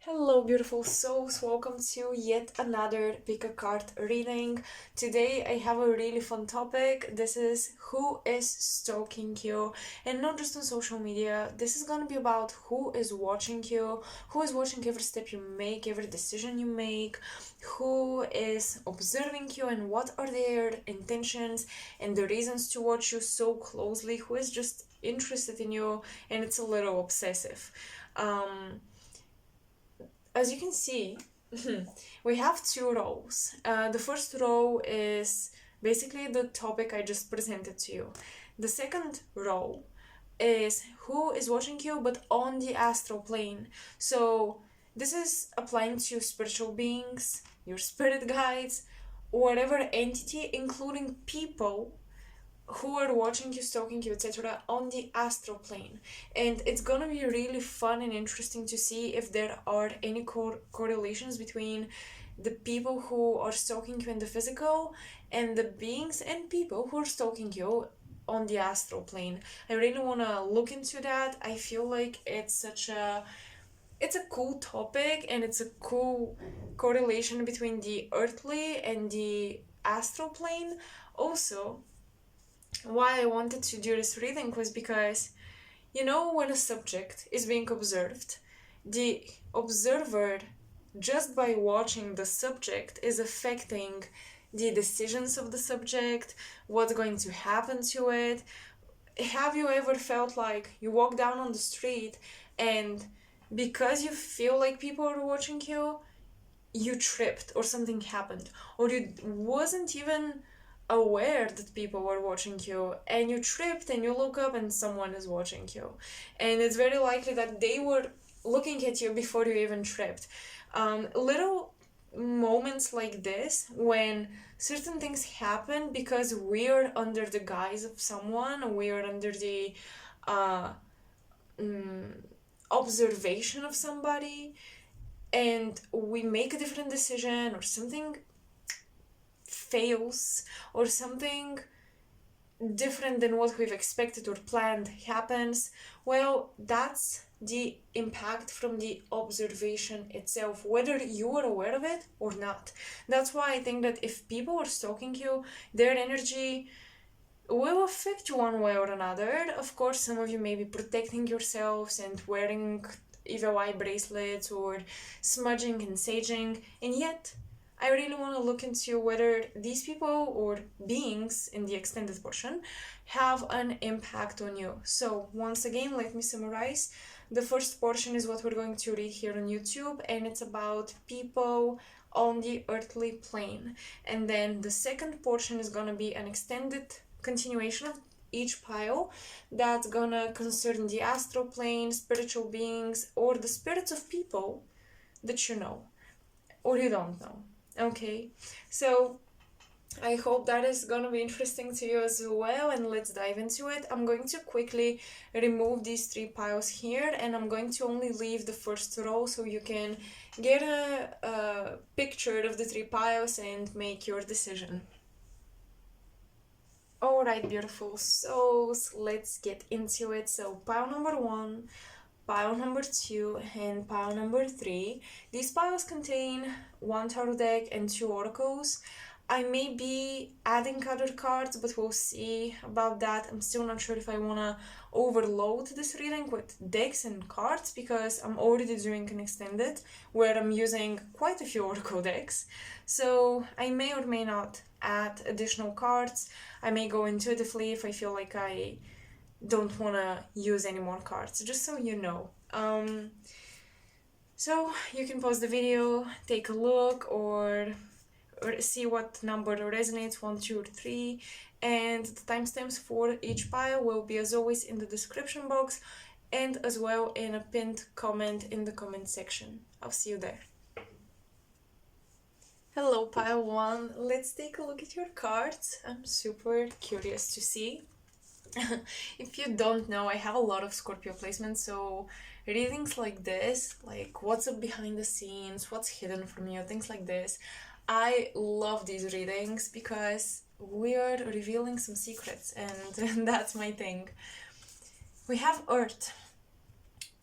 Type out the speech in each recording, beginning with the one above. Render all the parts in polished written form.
Hello, beautiful souls. Welcome to yet another pick a card reading. Today, I have a really fun topic. This is who is stalking you, and not just on social media. This is gonna be about who is watching you, who is watching every step you make, every decision you make, who is observing you, and what are their intentions and the reasons to watch you so closely, who is just interested in you, and it's a little obsessive. As you can see, we have two rows. The first row is basically the topic I just presented to you. The second row is who is watching you but on the astral plane. So this is applying to spiritual beings, your spirit guides, whatever entity, including people who are watching you, stalking you, etc., on the astral plane. And it's gonna be really fun and interesting to see if there are any correlations between the people who are stalking you in the physical and the beings and people who are stalking you on the astral plane. I really want to look into that. I feel like it's a cool topic, and it's a cool correlation between the earthly and the astral plane. Also, why I wanted to do this reading was because, when a subject is being observed, the observer, just by watching the subject, is affecting the decisions of the subject, what's going to happen to it. Have you ever felt like you walk down on the street and because you feel like people are watching you, you tripped or something happened, or you wasn't even aware that people were watching you and you tripped and you look up and someone is watching you, and it's very likely that they were looking at you before you even tripped. Little moments like this, when certain things happen because we are under the guise of someone, we are under the uh, mm, observation of somebody, and we make a different decision, or something fails, or something different than what we've expected or planned happens, well, that's the impact from the observation itself, whether you are aware of it or not. That's why I think that if people are stalking you, their energy will affect you one way or another. Of course, some of you may be protecting yourselves and wearing evil eye bracelets or smudging and saging, and yet I really want to look into whether these people or beings in the extended portion have an impact on you. So once again, let me summarize. The first portion is what we're going to read here on YouTube, and it's about people on the earthly plane. And then the second portion is going to be an extended continuation of each pile that's gonna concern the astral plane, spiritual beings, or the spirits of people that you know or you don't know. Okay, so I hope that is gonna be interesting to you as well, and let's dive into it. I'm going to quickly remove these three piles here, and I'm going to only leave the first row so you can get a picture of the three piles and make your decision. Alright, beautiful souls, let's get into it. So pile number 1, pile number 2, and pile number 3. These piles contain 1 tarot deck and 2 oracles. I may be adding other cards, but we'll see about that. I'm still not sure if I want to overload this reading with decks and cards, because I'm already doing an extended where I'm using quite a few oracle decks. So I may or may not add additional cards. I may go intuitively if I feel like I don't want to use any more cards, just so you know. So you can pause the video, take a look, or see what number resonates, 1, 2, or 3, and the timestamps for each pile will be as always in the description box, and as well in a pinned comment in the comment section. I'll see you there. Hello, pile 1. Let's take a look at your cards. I'm super curious to see. If you don't know, I have a lot of Scorpio placements, so readings like this, like what's up behind the scenes, what's hidden from you, things like this, I love these readings because we are revealing some secrets, and that's my thing. We have Earth.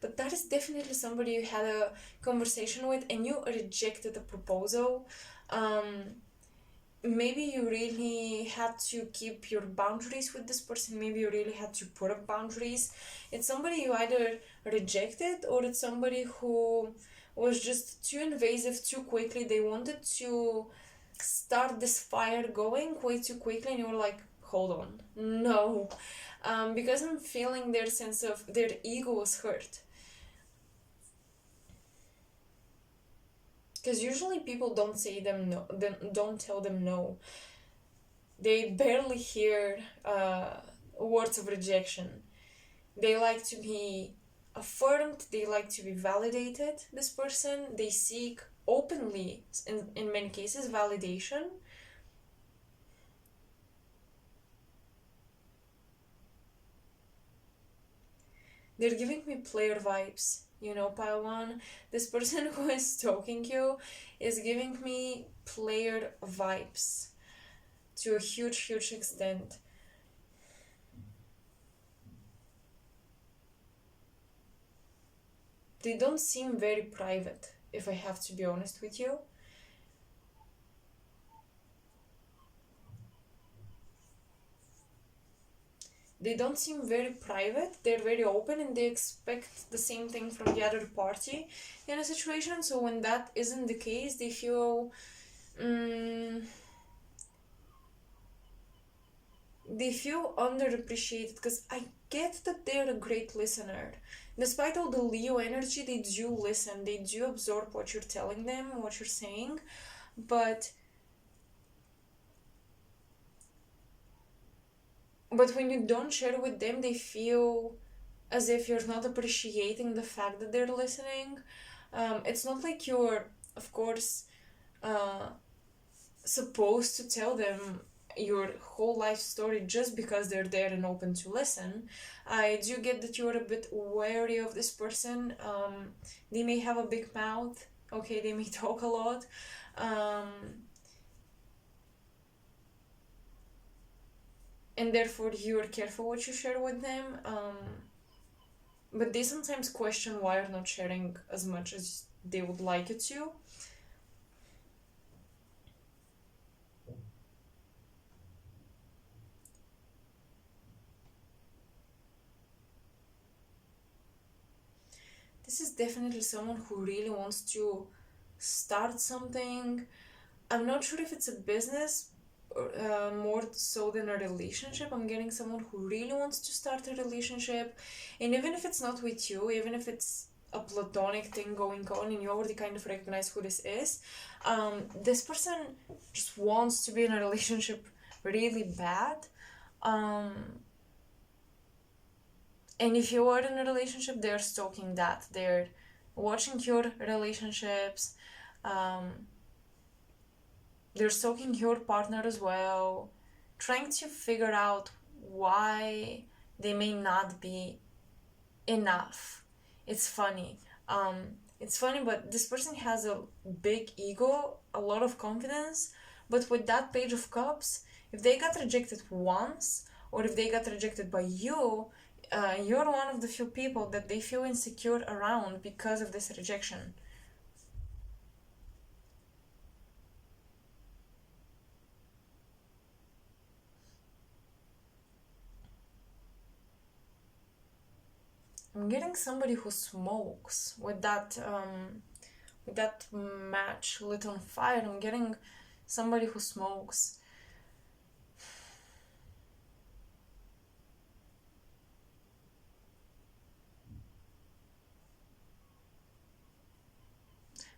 but that is definitely somebody you had a conversation with and you rejected a proposal. Maybe you really had to keep your boundaries with this person. Maybe you really had to put up boundaries. It's somebody you either rejected, or it's somebody who was just too invasive too quickly. They wanted to start this fire going way too quickly, and you were like, hold on, no. Because I'm feeling their sense of their ego was hurt. Because usually people don't say them no, don't tell them no. They barely hear words of rejection. They like to be affirmed, they like to be validated, this person. They seek openly, in many cases, validation. They're giving me player vibes, you know, pile one. This person who is stalking you is giving me player vibes to a huge extent. They don't seem very private, if I have to be honest with you. They don't seem very private, they're very open, and they expect the same thing from the other party in a situation. So when that isn't the case, they feel they feel underappreciated, because I get that they're a great listener. Despite all the Leo energy, they do listen, they do absorb what you're telling them, what you're saying, but when you don't share with them, they feel as if you're not appreciating the fact that they're listening. It's not like you're, of course, supposed to tell them your whole life story just because they're there and open to listen. I do get that you're a bit wary of this person. They may have a big mouth, okay, they may talk a lot. And therefore you're careful what you share with them. But they sometimes question why you're not sharing as much as they would like you to. This is definitely someone who really wants to start something. I'm not sure if it's a business, more so than a relationship. I'm getting someone who really wants to start a relationship, and even if it's not with you, even if it's a platonic thing going on and you already kind of recognize who this is, this person just wants to be in a relationship really bad. And if you are in a relationship, they're stalking that. They're watching your relationships. They're stalking your partner as well, trying to figure out why they may not be enough. It's funny. It's funny, but this person has a big ego, a lot of confidence, but with that Page of Cups, if they got rejected once, or if they got rejected by you, you're one of the few people that they feel insecure around because of this rejection. I'm getting somebody who smokes with that match lit on fire. I'm getting somebody who smokes.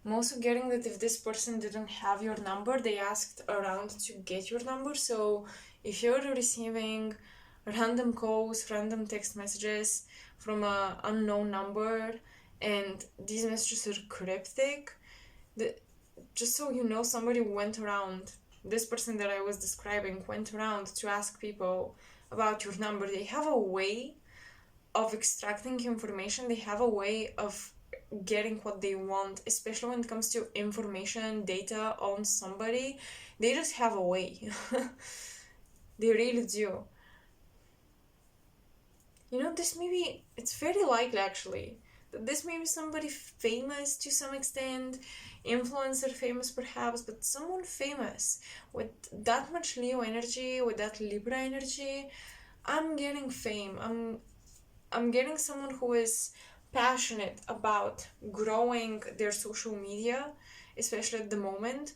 I'm also getting that if this person didn't have your number, they asked around to get your number. So if you're receiving random calls, random text messages from an unknown number, and these messages are cryptic, just so you know, somebody went around, this person that I was describing went around to ask people about your number. They have a way of extracting information, they have a way of getting what they want, especially when it comes to information, data on somebody. They just have a way. They really do. You know, this maybe, it's very likely actually This may be somebody famous to some extent, influencer famous perhaps, but someone famous with that much Leo energy, with that Libra energy. I'm getting fame. I'm getting someone who is passionate about growing their social media, especially at the moment.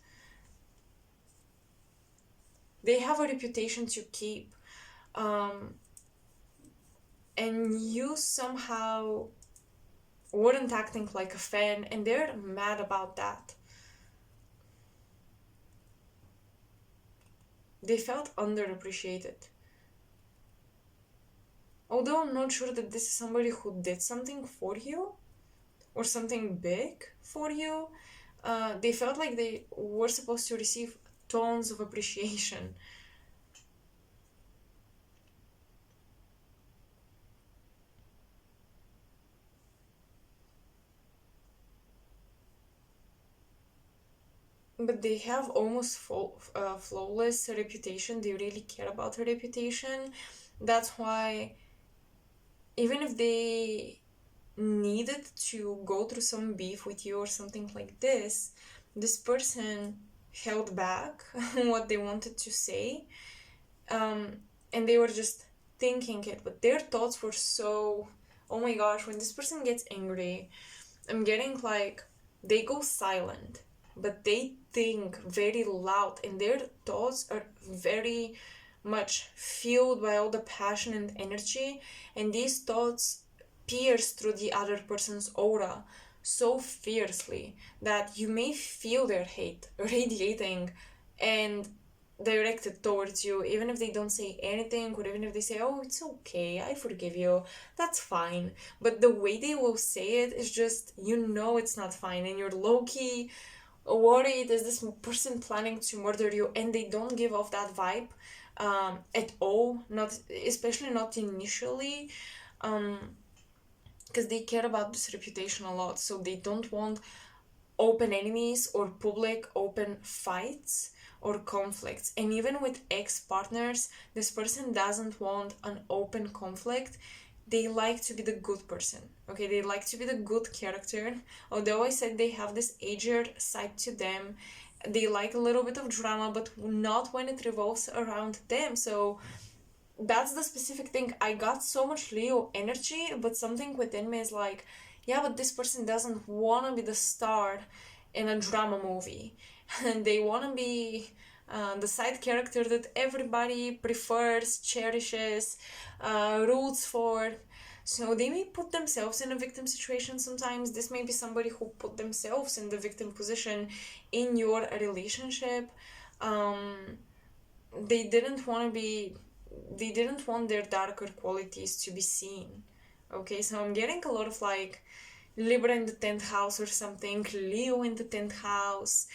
They have a reputation to keep. And you somehow weren't acting like a fan, and they're mad about that. They felt underappreciated. Although I'm not sure that this is somebody who did something for you or something big for you, they felt like they were supposed to receive tons of appreciation. But they have almost flawless reputation. They really care about their reputation. That's why, even if they needed to go through some beef with you or something like this person held back what they wanted to say, and they were just thinking it, but their thoughts were so, oh my gosh, when this person gets angry, I'm getting like, they go silent, but they think very loud, and their thoughts are very much fueled by all the passion and energy, and these thoughts pierce through the other person's aura so fiercely that you may feel their hate radiating and directed towards you, even if they don't say anything, or even if they say, oh, it's okay, I forgive you, that's fine. But the way they will say it is just, you know, it's not fine, and you're low-key worried, is this person planning to murder you? And they don't give off that vibe at all, not especially not initially, because they care about this reputation a lot, so they don't want open enemies or public open fights or conflicts. And even with ex-partners, this person doesn't want an open conflict. They like to be the good person, okay? They like to be the good character. Although I said they have this ager side to them, they like a little bit of drama, but not when it revolves around them. So that's the specific thing. I got so much Leo energy, but something within me is like, yeah, but this person doesn't want to be the star in a drama movie. And they want to be the side character that everybody prefers, cherishes, roots for. So they may put themselves in a victim situation sometimes. This may be somebody who put themselves in the victim position in your relationship. They didn't want to be, they didn't want their darker qualities to be seen. Okay, so I'm getting a lot of like Libra in the 10th house or something, Leo in the 10th house,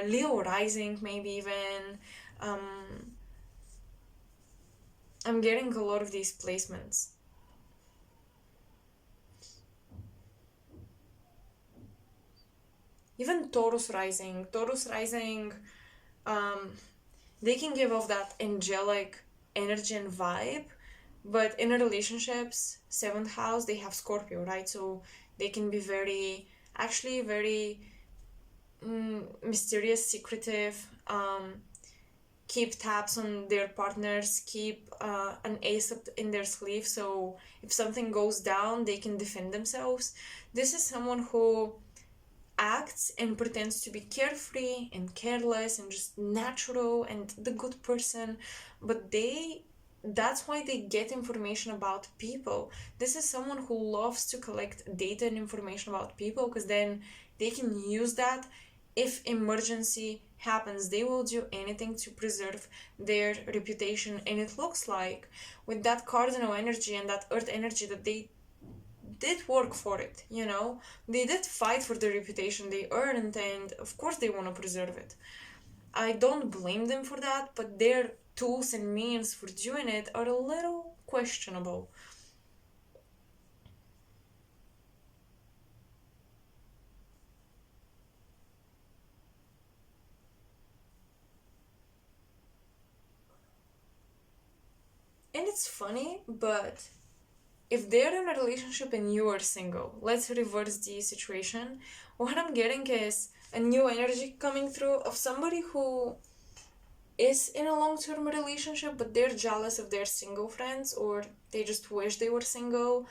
Leo rising maybe even. I'm getting a lot of these placements. Even Taurus rising. They can give off that angelic energy and vibe, but in relationships, 7th house, they have Scorpio, right? So they can be very, actually very mysterious, secretive, keep tabs on their partners, keep an ace up in their sleeve, so if something goes down, they can defend themselves. This is someone who acts and pretends to be carefree and careless and just natural and the good person, but that's why they get information about people. This is someone who loves to collect data and information about people, because then they can use that if emergency happens. They will do anything to preserve their reputation, and it looks like with that cardinal energy and that earth energy that they did work for it, you know? They did fight for the reputation they earned, and of course they want to preserve it. I don't blame them for that, but their tools and means for doing it are a little questionable. And it's funny, but if they're in a relationship and you are single, let's reverse the situation. What I'm getting is a new energy coming through of somebody who is in a long-term relationship, but they're jealous of their single friends, or they just wish they were single,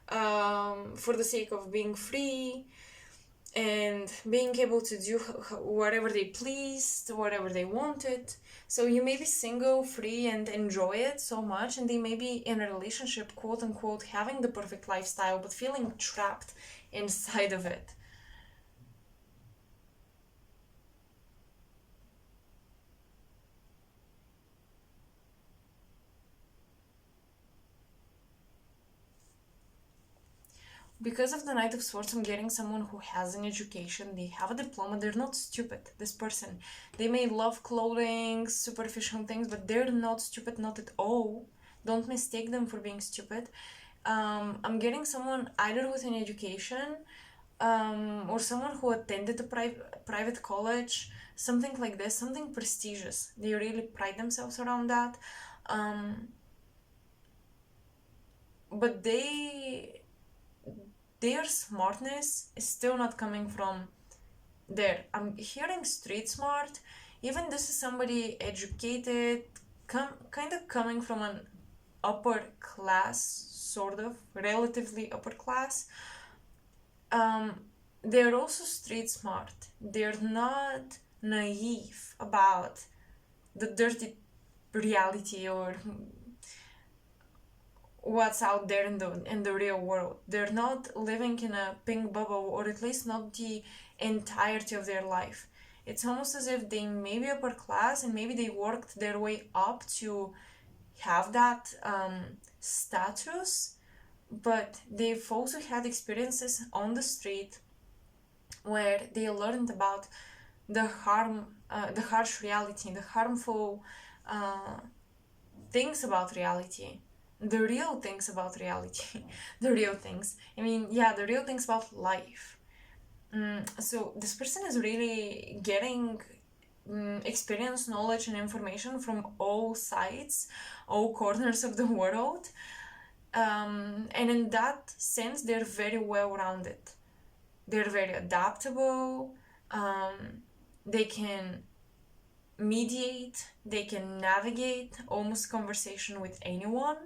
for the sake of being free and being able to do whatever they pleased, whatever they wanted. So you may be single, free, and enjoy it so much, and they may be in a relationship, quote unquote, having the perfect lifestyle, but feeling trapped inside of it. Because of the Knight of Swords, I'm getting someone who has an education, they have a diploma, they're not stupid, this person. They may love clothing, superficial things, but they're not stupid, not at all. Don't mistake them for being stupid. I'm getting someone either with an education, or someone who attended a private college, something like this, something prestigious. They really pride themselves around that. But their smartness is still not coming from there. I'm hearing street smart. Even this is somebody educated, kind of coming from an upper class, sort of, relatively upper class. They're also street smart. They're not naive about the dirty reality or what's out there in the real world. They're not living in a pink bubble, or at least not the entirety of their life. It's almost as if they may be upper class and maybe they worked their way up to have that status, but they've also had experiences on the street where they learned about the harsh reality, the harmful things about reality, the real things about reality, the real things. I mean, yeah, the real things about life. So this person is really getting experience, knowledge, and information from all sides, all corners of the world. And in that sense, they're very well rounded. They're very adaptable. They can mediate, they can navigate almost conversation with anyone.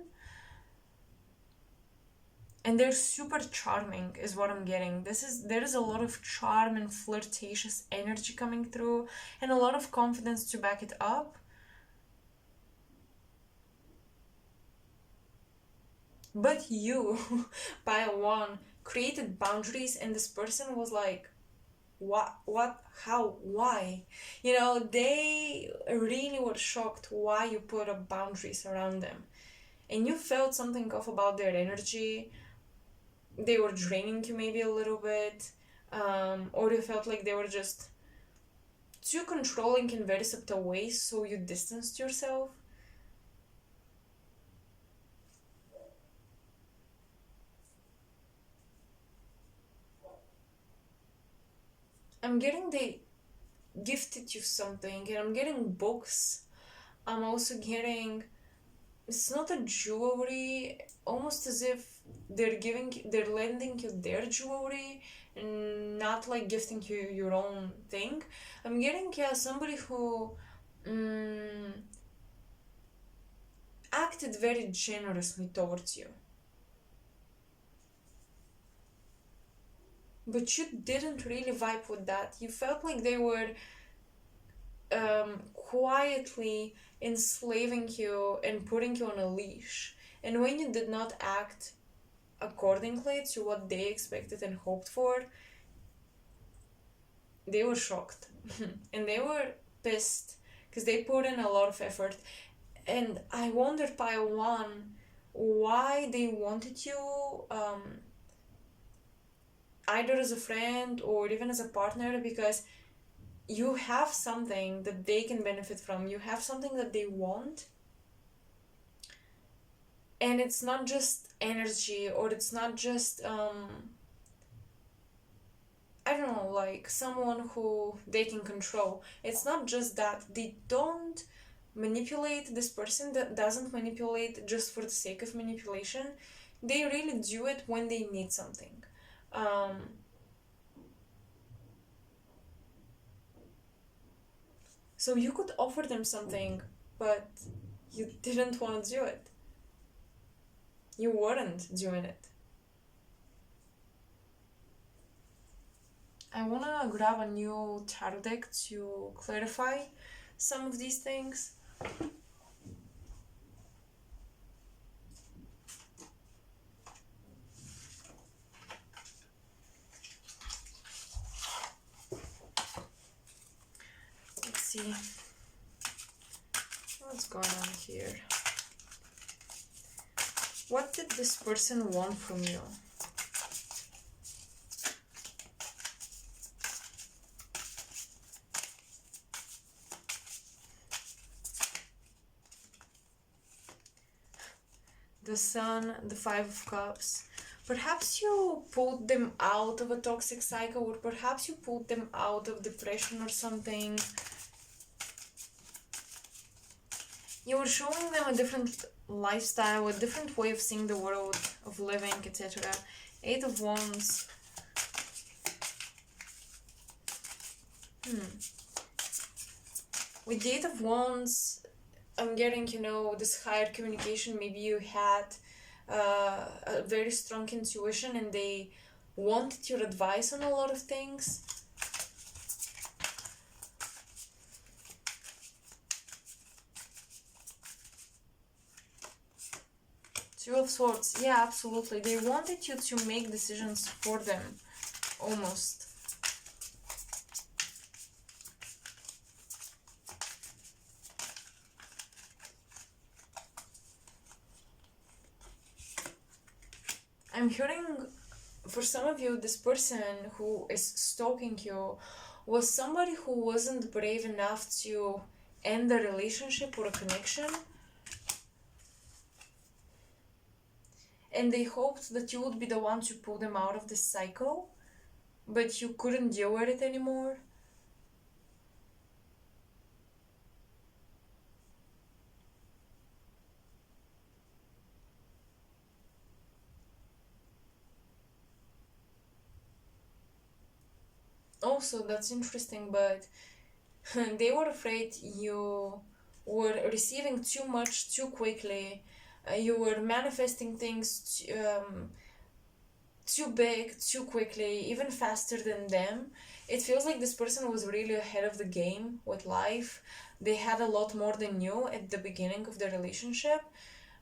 And they're super charming is what I'm getting. There is a lot of charm and flirtatious energy coming through, and a lot of confidence to back it up. But you, pile one, created boundaries, and this person was like, what, how, why? You know, they really were shocked why you put up boundaries around them. And you felt something off about their energy. They were draining you maybe a little bit, or you felt like they were just too controlling in very subtle ways, so you distanced yourself. I'm getting they gifted you something, and I'm getting books. I'm also getting, it's not a jewelry, almost as if they're lending you their jewelry and not like gifting you your own thing. I'm getting, yeah, somebody who um, acted very generously towards you, but you didn't really vibe with that. You felt like they were quietly enslaving you and putting you on a leash. And when you did not act accordingly to what they expected and hoped for, they were shocked and they were pissed because they put in a lot of effort. And I wondered, pile one, why they wanted you, either as a friend or even as a partner, because you have something that they can benefit from, you have something that they want, and it's not just energy, or it's not just I don't know, like someone who they can control. It's not just that. They don't manipulate. This person that doesn't manipulate just for the sake of manipulation. they really do it when they need something. Um, so you could offer them something, but you didn't want to do it. You weren't doing it. I want to grab a new tarot deck to clarify some of these things. Let's see what's going on here. What did this person want from you? The Sun, the Five of Cups. Perhaps you pulled them out of a toxic cycle, or perhaps you pulled them out of depression or something. You were showing them a different lifestyle, a different way of seeing the world, of living, etc. Eight of Wands. With the Eight of Wands, I'm getting, this higher communication. Maybe you had a very strong intuition and they wanted your advice on a lot of things. Two of Swords. Yeah, absolutely. They wanted you to make decisions for them, almost. I'm hearing, for some of you, this person who is stalking you was somebody who wasn't brave enough to end a relationship or a connection. And they hoped that you would be the one to pull them out of this cycle, but you couldn't deal with it anymore. Also, that's interesting, but they were afraid you were receiving too much too quickly. You were manifesting things too big, too quickly, even faster than them. It feels like this person was really ahead of the game with life. They had a lot more than you at the beginning of the relationship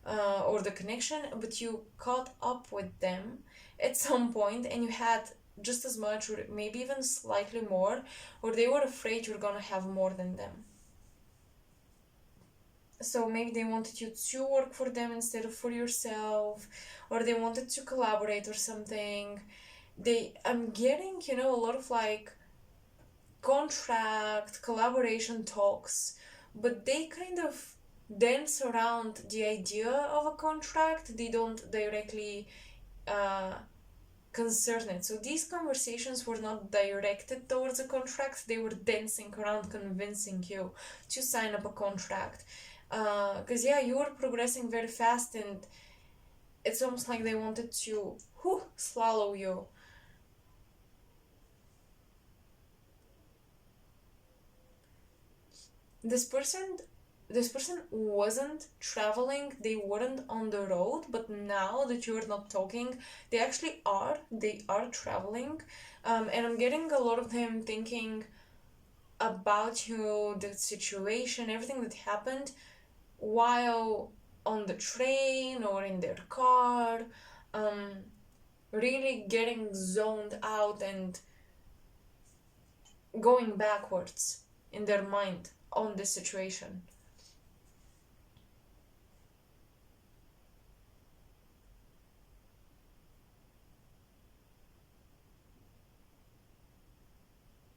or the connection, but you caught up with them at some point and you had just as much or maybe even slightly more, or they were afraid you're gonna have more than them. So maybe they wanted you to work for them instead of for yourself, or they wanted to collaborate or something. I'm getting, a lot of like contract, collaboration talks, but they kind of dance around the idea of a contract. They don't directly concern it. So these conversations were not directed towards a contract, they were dancing around convincing you to sign up a contract. Because you were progressing very fast and it's almost like they wanted to swallow you. This person wasn't traveling, they weren't on the road, but now that you're not talking, they actually are. They are traveling. And I'm getting a lot of them thinking about you, the situation, everything that happened while on the train or in their car, really getting zoned out and going backwards in their mind on this situation.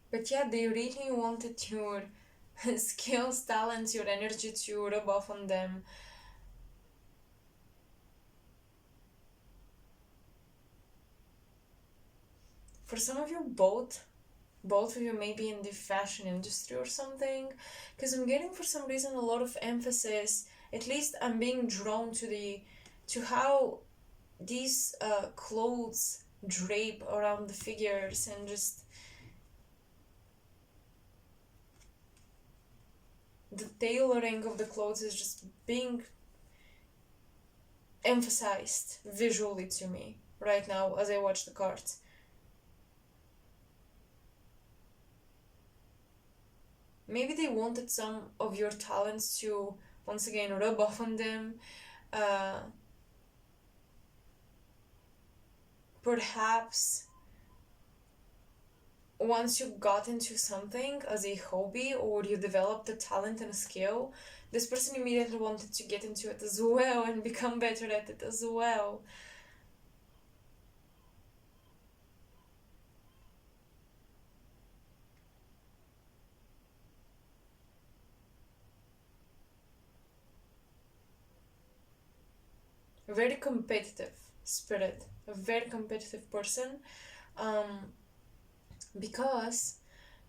But they really wanted your skills, talents, your energy to rub off on them. For some of you, both of you may be in the fashion industry or something, because I'm getting for some reason a lot of emphasis, at least I'm being drawn to how these clothes drape around the figures, and just the tailoring of the clothes is just being emphasized visually to me right now as I watch the cards. Maybe they wanted some of your talents to once again rub off on them. Perhaps once you got into something as a hobby, or you developed a talent and a skill, this person immediately wanted to get into it as well and become better at it as well. A very competitive spirit, a very competitive person, um, because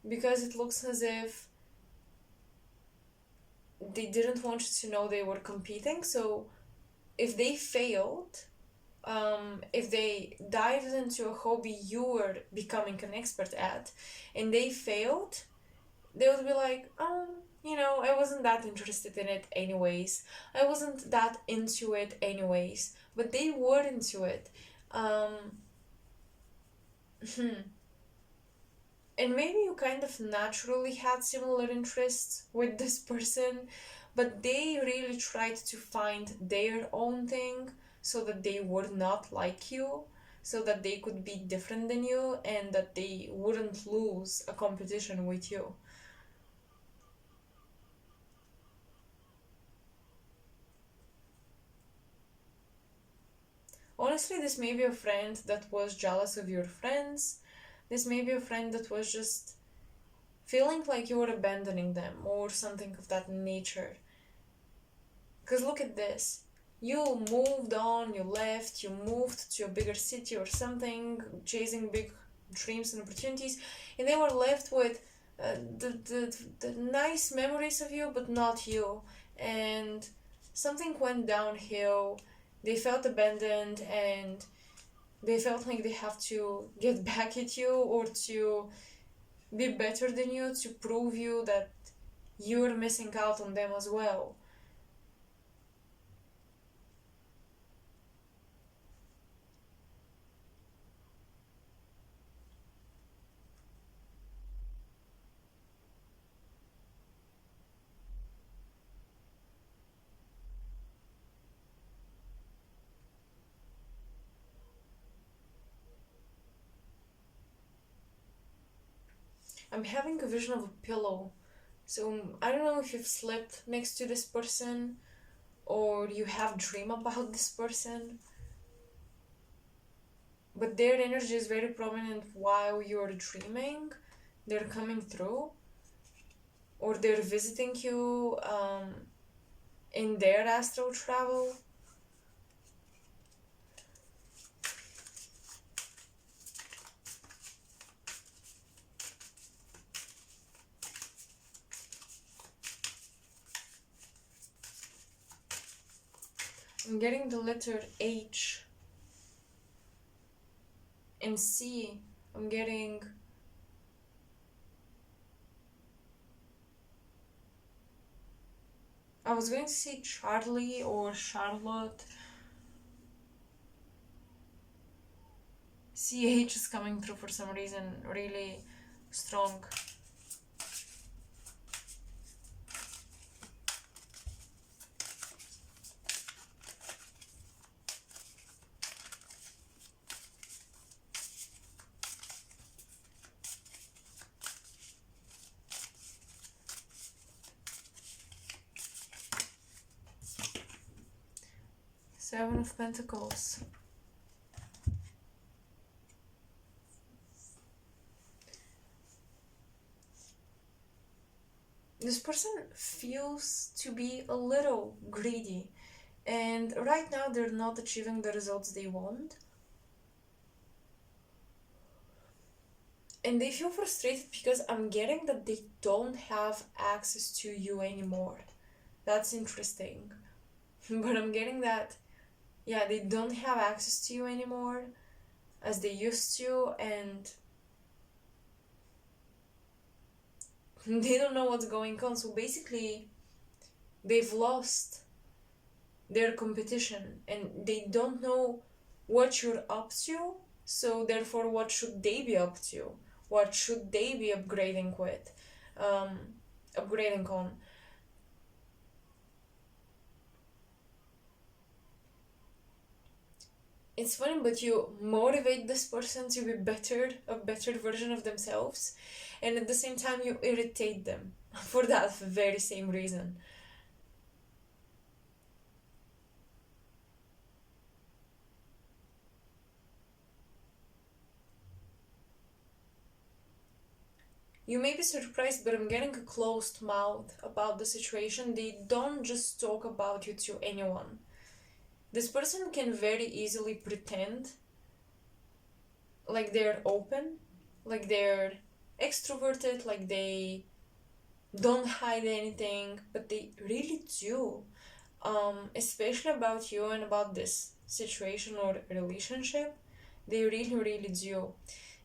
it looks as if they didn't want you to know they were competing. So if they failed, if they dived into a hobby you were becoming an expert at, and they failed, they would be like, I wasn't that interested in it anyways. I wasn't that into it anyways. But they were into it. And maybe you kind of naturally had similar interests with this person, but they really tried to find their own thing so that they were not like you, so that they could be different than you, and that they wouldn't lose a competition with you. Honestly, this may be a friend that was jealous of your friends. This may be a friend that was just feeling like you were abandoning them or something of that nature. Because look at this. You moved on, you left, you moved to a bigger city or something, chasing big dreams and opportunities, and they were left with the nice memories of you, but not you. And something went downhill. They felt abandoned, and they felt like they have to get back at you or to be better than you, to prove you that you're missing out on them as well. I'm having a vision of a pillow. So I don't know if you've slept next to this person or you have dream about this person, but their energy is very prominent while you're dreaming. They're coming through, or they're visiting you in their astral travel. I'm getting the letter H and C. I'm getting I was going to say Charlie or Charlotte. CH is coming through for some reason, really strong. Seven of Pentacles. This person feels to be a little greedy, and right now they're not achieving the results they want. And they feel frustrated because I'm getting that they don't have access to you anymore. That's interesting. But I'm getting that yeah, they don't have access to you anymore as they used to, and they don't know what's going on. So basically, they've lost their competition and they don't know what you're up to. So therefore, what should they be up to? What should they be upgrading with? Um, Upgrading on. It's funny, but you motivate this person to be better, a better version of themselves, and at the same time you irritate them for that very same reason. You may be surprised, but I'm getting a closed mouth about the situation. They don't just talk about you to anyone. This person can very easily pretend like they're open, like they're extroverted, like they don't hide anything, but they really do. Especially about you and about this situation or relationship, they really, really do.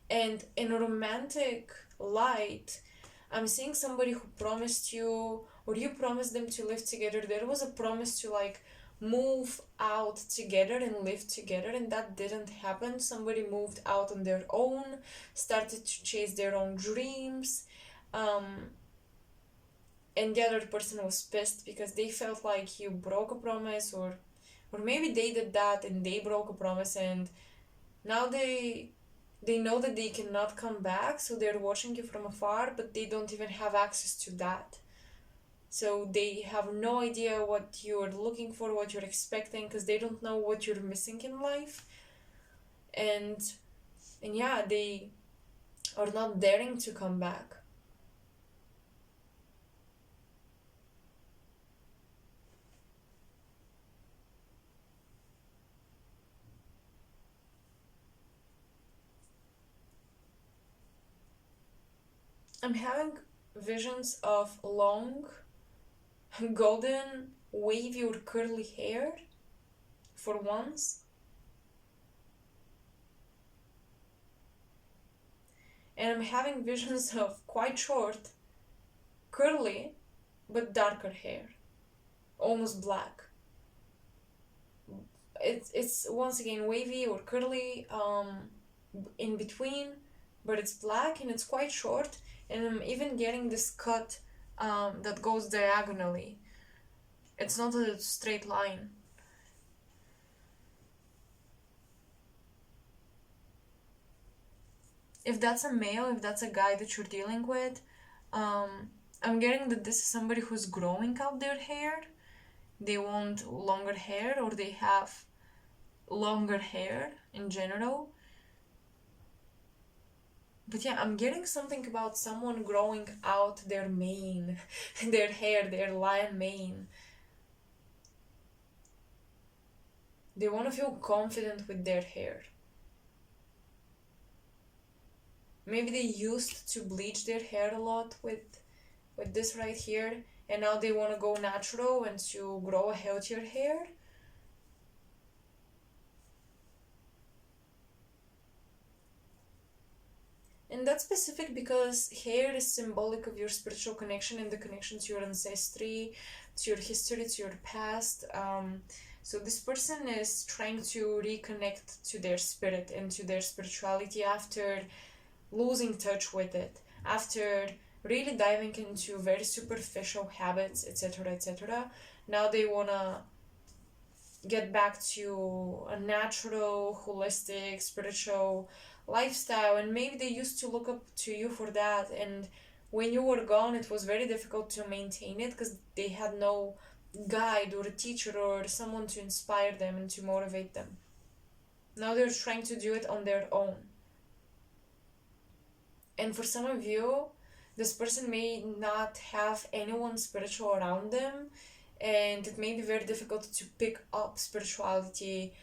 And in a romantic light, I'm seeing somebody who promised you, or you promised them to live together. There was a promise to like move out together and live together, and that didn't happen. Somebody moved out on their own, started to chase their own dreams, um, and the other person was pissed because they felt like you broke a promise, or maybe they did that and they broke a promise, and now they know that they cannot come back, so they're watching you from afar, but they don't even have access to that. So they have no idea what you're looking for, what you're expecting, because they don't know what you're missing in life. And yeah, they are not daring to come back. I'm having visions of long, golden, wavy or curly hair for once. And I'm having visions of quite short, curly, but darker hair, almost black. It's once again wavy or curly, in between, but it's black and it's quite short. And I'm even getting this cut, that goes diagonally. It's not a straight line. If that's a male, if that's a guy that you're dealing with, I'm getting that this is somebody who's growing out their hair. They want longer hair, or they have longer hair in general. But yeah, I'm getting something about someone growing out their mane, their hair, their lion mane. They want to feel confident with their hair. Maybe they used to bleach their hair a lot with this right here, and now they want to go natural and to grow a healthier hair. And that's specific because hair is symbolic of your spiritual connection and the connection to your ancestry, to your history, to your past. So this person is trying to reconnect to their spirit and to their spirituality after losing touch with it, after really diving into very superficial habits, etc., etc. Now they wanna get back to a natural, holistic, spiritual lifestyle, and maybe they used to look up to you for that, and when you were gone it was very difficult to maintain it because they had no guide or a teacher or someone to inspire them and to motivate them. Now they're trying to do it on their own. And for some of you, this person may not have anyone spiritual around them, and it may be very difficult to pick up spirituality,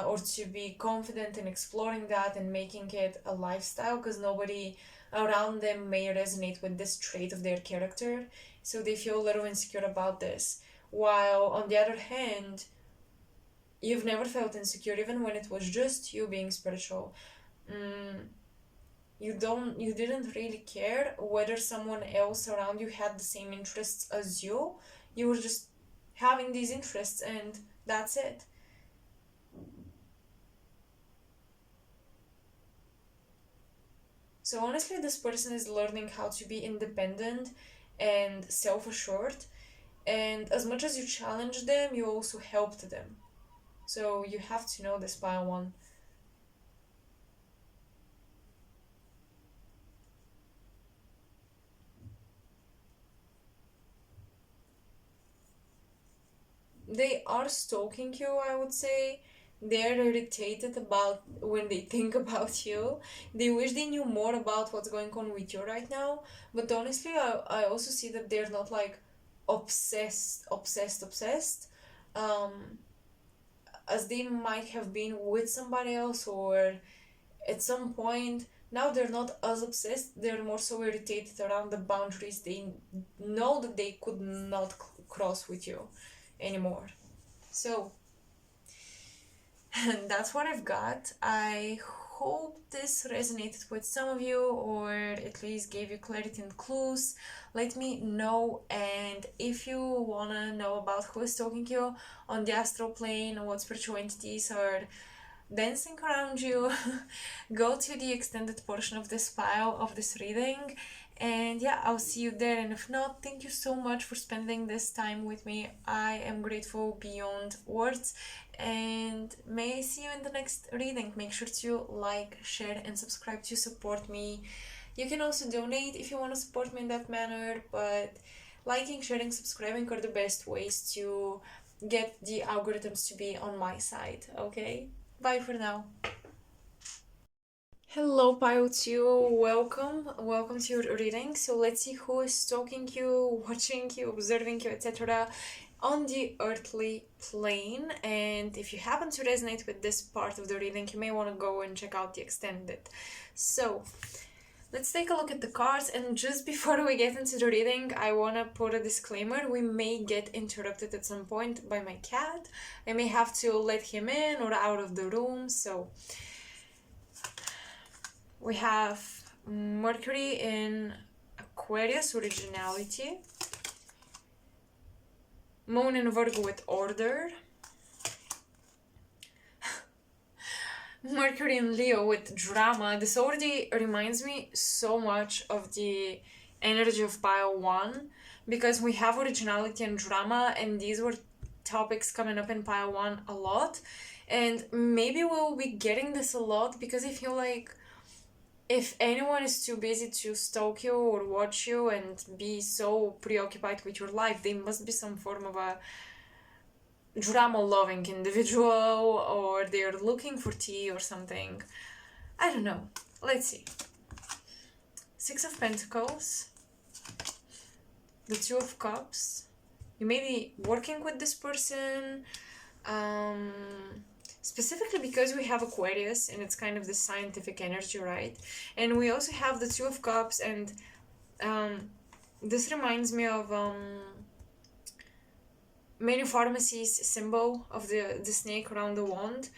or to be confident in exploring that and making it a lifestyle, because nobody around them may resonate with this trait of their character, so they feel a little insecure about this. While on the other hand, you've never felt insecure, even when it was just you being spiritual. You didn't really care whether someone else around you had the same interests as you. You were just having these interests, and that's it. So honestly, this person is learning how to be independent and self-assured, and as much as you challenged them, you also helped them. So you have to know this, pile one. They are stalking you, I would say. They're irritated about when they think about you. They wish they knew more about what's going on with you right now. But honestly, I also see that they're not like obsessed, um, as they might have been with somebody else or at some point. Now they're not as obsessed, they're more so irritated around the boundaries they know that they could not cross with you anymore. So, and that's what I've got. I hope this resonated with some of you, or at least gave you clarity and clues. Let me know, and if you wanna know about who is talking to you on the astral plane, what spiritual entities are dancing around you, go to the extended portion of this file of this reading. And yeah, I'll see you there. And if not, thank you so much for spending this time with me. I am grateful beyond words. And may I see you in the next reading. Make sure to like, share, and subscribe to support me. You can also donate if you want to support me in that manner. But liking, sharing, subscribing are the best ways to get the algorithms to be on my side. Okay? Bye for now. Hello, Pile 2. Welcome to your reading. So let's see who is stalking you, watching you, observing you, etc. on the earthly plane. And if you happen to resonate with this part of the reading, you may want to go and check out the extended. So let's take a look at the cards. And just before we get into the reading, I want to put a disclaimer. We may get interrupted at some point by my cat. I may have to let him in or out of the room. So we have Mercury in Aquarius, originality. Moon in Virgo with order. Mercury in Leo with drama. This already reminds me so much of the energy of Pile 1, because we have originality and drama, and these were topics coming up in Pile 1 a lot. And maybe we'll be getting this a lot, because I feel like if anyone is too busy to stalk you or watch you and be so preoccupied with your life, they must be some form of a drama-loving individual, or they're looking for tea or something. I don't know. Let's see. Six of Pentacles. The Two of Cups. You may be working with this person. Specifically because we have Aquarius and it's kind of the scientific energy, right? And we also have the Two of Cups, and this reminds me of many pharmacies symbol of the snake around the wand,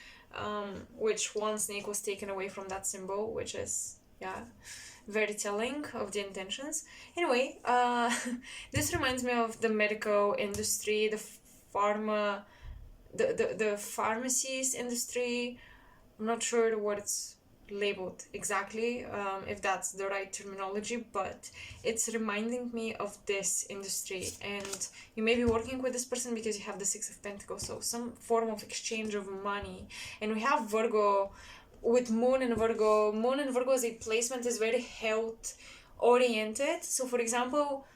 which one snake was taken away from that symbol, which is, yeah, very telling of the intentions. Anyway, this reminds me of the medical industry, the pharma, the pharmacies industry. I'm not sure what it's labeled exactly, if that's the right terminology, but it's reminding me of this industry. And you may be working with this person because you have the Six of Pentacles, so some form of exchange of money. And we have Virgo with Moon in Virgo. Moon in Virgo as a placement is very health oriented. So for example,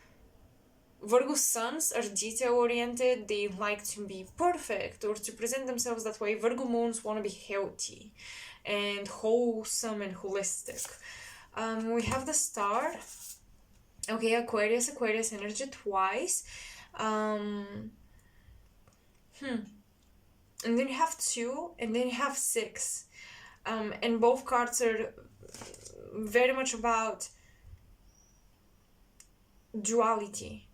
Virgo suns are detail oriented. They like to be perfect or to present themselves that way. Virgo moons want to be healthy and wholesome and holistic. We have the Star. Okay, Aquarius energy twice. And then you have 2, and then you have 6. And both cards are very much about duality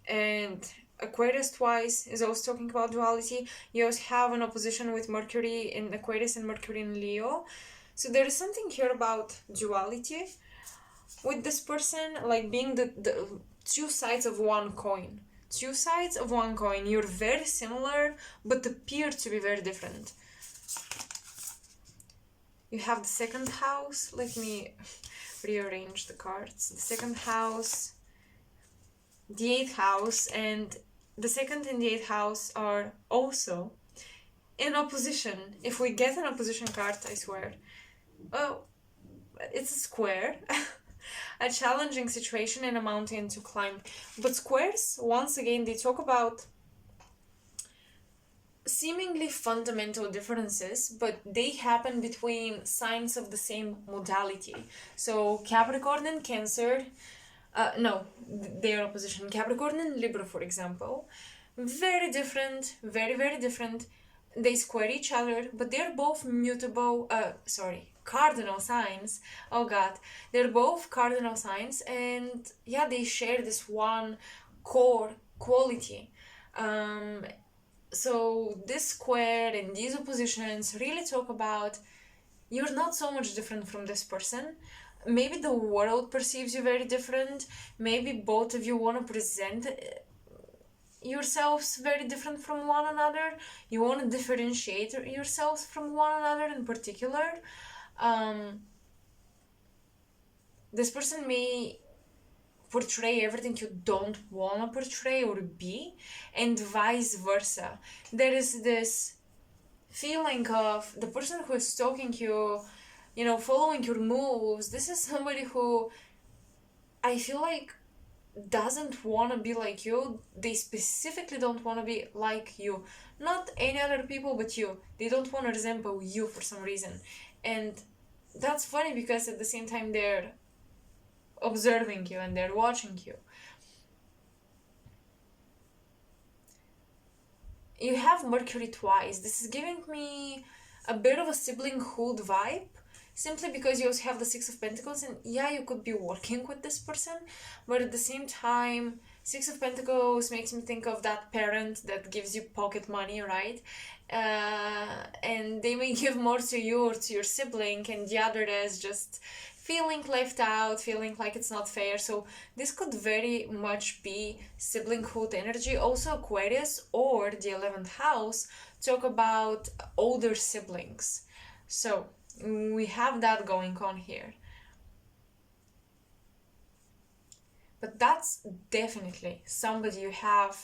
and Aquarius twice is also talking about duality. You also have an opposition with Mercury in Aquarius and Mercury in Leo. So there is something here about duality with this person, like being the two sides of one coin. Two sides of one coin. You're very similar, but appear to be very different. You have the second house. Let me rearrange the cards. The second house, the eighth house, and the second and the eighth house are also in opposition. If we get an opposition card, I swear. Oh, it's a square. A challenging situation and a mountain to climb. But squares, once again, they talk about seemingly fundamental differences, but they happen between signs of the same modality. So Capricorn and Cancer, no, their opposition, Capricorn and Libra, for example, very different, very, very different. They square each other, but they're both cardinal signs. Oh god, they're both cardinal signs, and yeah, they share this one core quality. So this square and these oppositions really talk about you're not so much different from this person. Maybe the world perceives you very different. Maybe both of you want to present yourselves very different from one another. You want to differentiate yourselves from one another in particular. This person may portray everything you don't want to portray or be, and vice versa. There is this feeling of the person who is stalking you, following your moves. This is somebody who I feel like doesn't want to be like you. They specifically don't want to be like you. Not any other people but you. They don't want to resemble you for some reason. And that's funny because at the same time they're observing you and they're watching you. You have Mercury twice. This is giving me a bit of a siblinghood vibe, simply because you also have the Six of Pentacles, and yeah, you could be working with this person, but at the same time, Six of Pentacles makes me think of that parent that gives you pocket money, right? And they may give more to you or to your sibling, and the other is just feeling left out, feeling like it's not fair. So this could very much be siblinghood energy. Also Aquarius or the 11th house talk about older siblings. So we have that going on here. But that's definitely somebody you have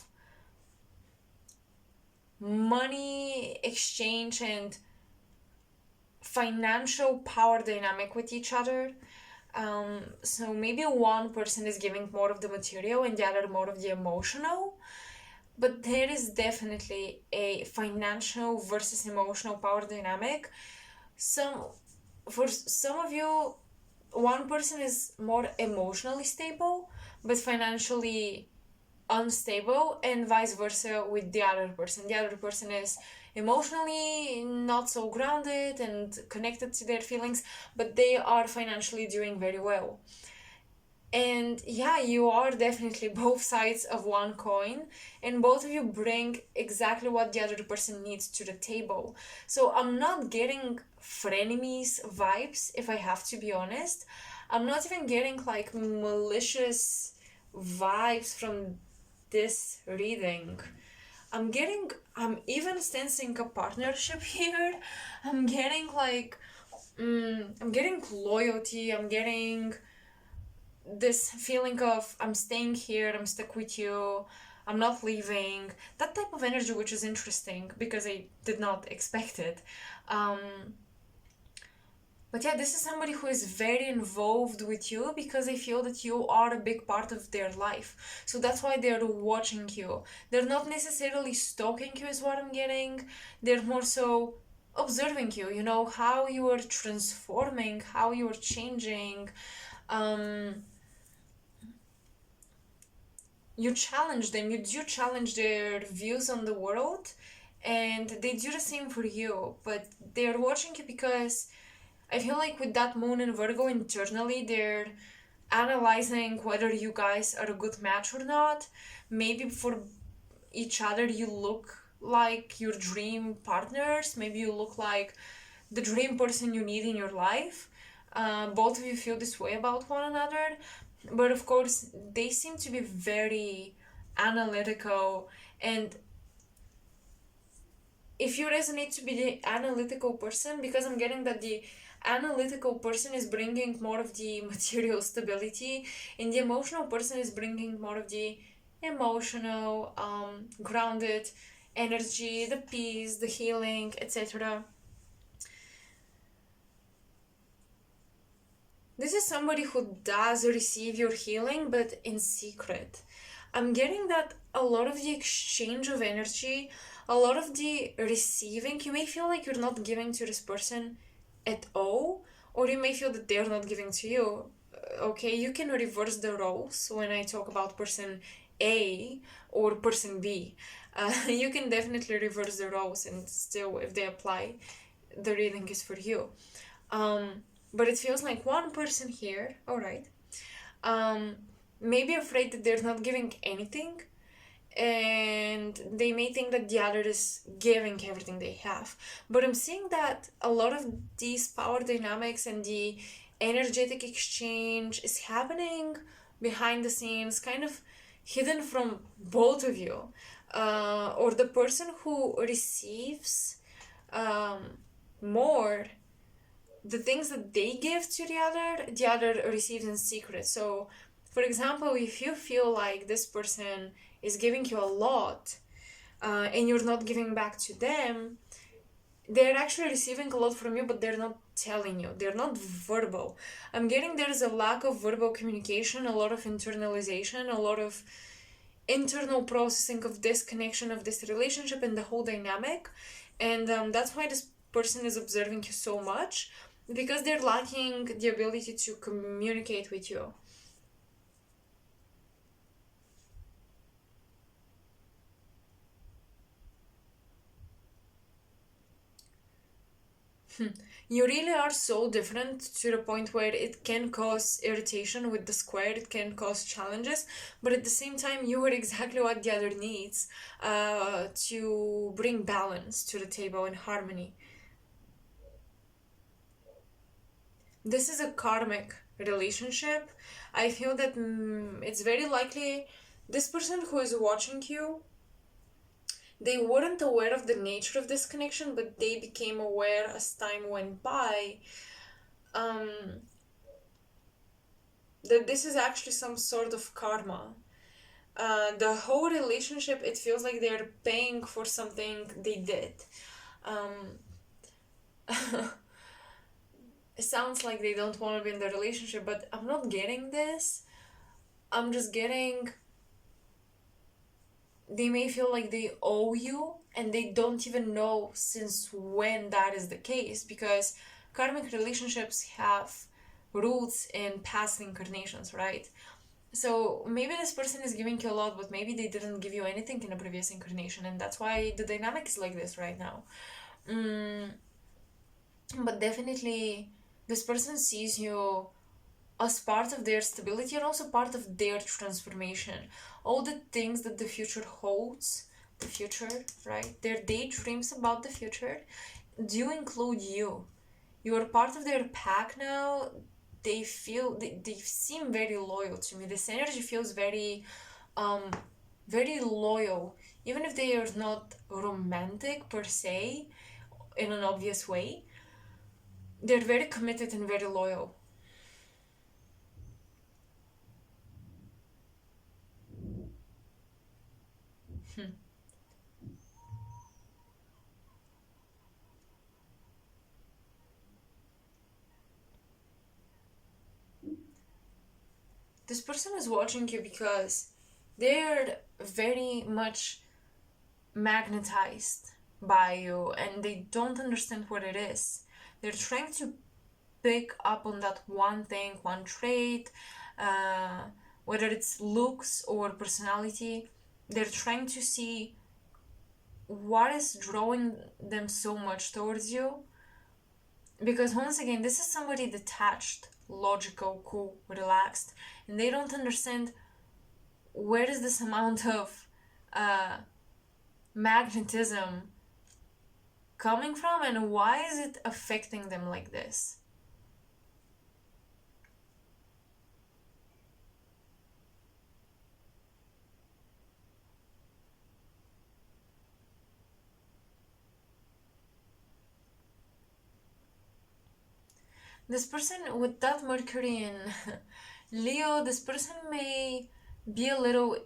money exchange and financial power dynamic with each other. So maybe one person is giving more of the material and the other more of the emotional, but there is definitely a financial versus emotional power dynamic. For some of you, one person is more emotionally stable but financially unstable, and vice versa with the other person. The other person is emotionally not so grounded and connected to their feelings, but they are financially doing very well. And yeah, you are definitely both sides of one coin, and both of you bring exactly what the other person needs to the table. So I'm not getting frenemies vibes, if I have to be honest. I'm not even getting like malicious vibes from this reading. I'm even sensing a partnership here. I'm getting loyalty. I'm getting this feeling of I'm staying here, I'm stuck with you, I'm not leaving. That type of energy, which is interesting because I did not expect it. But yeah, this is somebody who is very involved with you because I feel that you are a big part of their life. So that's why they're watching you. They're not necessarily stalking you is what I'm getting. They're more so observing you, how you are transforming, how you are changing. You challenge them, you do challenge their views on the world, and they do the same for you, but they're watching you because I feel like with that moon in Virgo internally, they're analyzing whether you guys are a good match or not. Maybe for each other, you look like your dream partners. Maybe you look like the dream person you need in your life. Both of you feel this way about one another, but of course they seem to be very analytical. And if you resonate to be the analytical person, because I'm getting that the analytical person is bringing more of the material stability, and the emotional person is bringing more of the emotional, grounded energy, the peace, the healing, etc. This is somebody who does receive your healing, but in secret. I'm getting that a lot of the exchange of energy, a lot of the receiving, you may feel like you're not giving to this person at all, or you may feel that they're not giving to you. Okay, you can reverse the roles when I talk about person A or person B. You can definitely reverse the roles, and still, if they apply, the reading is for you. But it feels like one person here, alright, may be afraid that they're not giving anything, and they may think that the other is giving everything they have. But I'm seeing that a lot of these power dynamics and the energetic exchange is happening behind the scenes, kind of hidden from both of you. Or the person who receives more, the things that they give to the other receives in secret. So, for example, if you feel like this person is giving you a lot, and you're not giving back to them, they're actually receiving a lot from you, but they're not telling you. They're not verbal. I'm getting there's a lack of verbal communication, a lot of internalization, a lot of internal processing of this connection, of this relationship, and the whole dynamic. And that's why this person is observing you so much, because they're lacking the ability to communicate with you. You really are so different to the point where it can cause irritation with the square, it can cause challenges, but at the same time, you are exactly what the other needs to bring balance to the table and harmony. This is a karmic relationship. I feel that it's very likely this person who is watching you, they weren't aware of the nature of this connection, but they became aware as time went by, um, that this is actually some sort of karma. The whole relationship, it feels like they're paying for something they did. Um, it sounds like they don't want to be in the relationship, but I'm not getting this. I'm just getting they may feel like they owe you, and they don't even know since when that is the case, because karmic relationships have roots in past incarnations, right? So maybe this person is giving you a lot, but maybe they didn't give you anything in a previous incarnation, and that's why the dynamic is like this right now. mm, but definitely this person sees you as part of their stability and also part of their transformation. All the things that the future holds, the future, right? Their daydreams about the future do include you. You are part of their pack now. They seem very loyal to me. This energy feels very um very loyal. Even if they are not romantic per se in an obvious way, they're very committed and very loyal. This person is watching you because they're very much magnetized by you, and they don't understand what it is. They're trying to pick up on that one thing, one trait, uh, whether it's looks or personality. They're trying to see what is drawing them so much towards you. Because once again, this is somebody detached, logical, cool, relaxed, and they don't understand where is this amount of uh, magnetism coming from, and why is it affecting them like this? This person with that Mercury in Leo, this person may be a little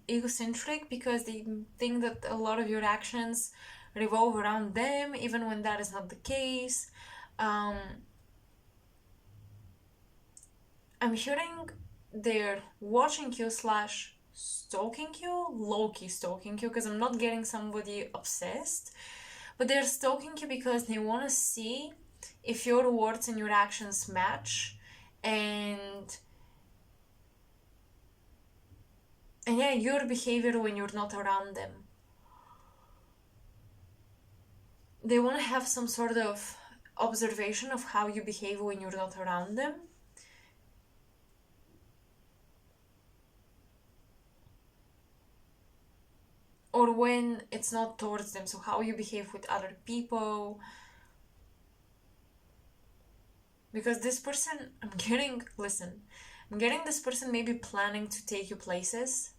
egocentric because they think that a lot of your actions revolve around them, even when that is not the case. I'm hearing they're watching you slash stalking you, low-key stalking you, because I'm not getting somebody obsessed, but they're stalking you because they want to see if your words and your actions match, and yeah, your behavior when you're not around them. They want to have some sort of observation of how you behave when you're not around them. Or when it's not towards them, so how you behave with other people. Because this person, I'm getting this person maybe planning to take you places.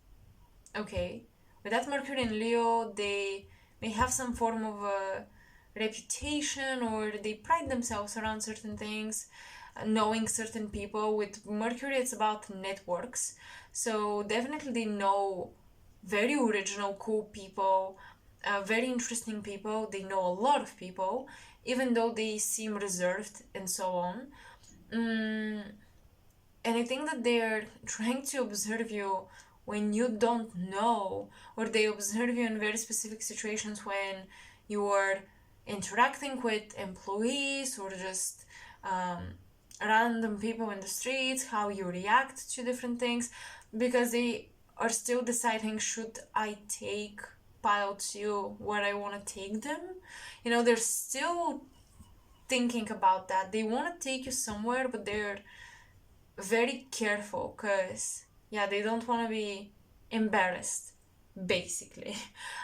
Okay. With that Mercury in Leo, they may have some form of a reputation, or they pride themselves around certain things, knowing certain people. With Mercury, it's about networks. So definitely they know very original, cool people, very interesting people. They know a lot of people, even though they seem reserved and so on. And I think that they're trying to observe you when you don't know, or they observe you in very specific situations when you are interacting with employees or just random people in the streets, how you react to different things, because they are still deciding, should I take pile 2 where I want to take them? They're still thinking about that. They want to take you somewhere, but they're very careful because, yeah, they don't want to be embarrassed, basically.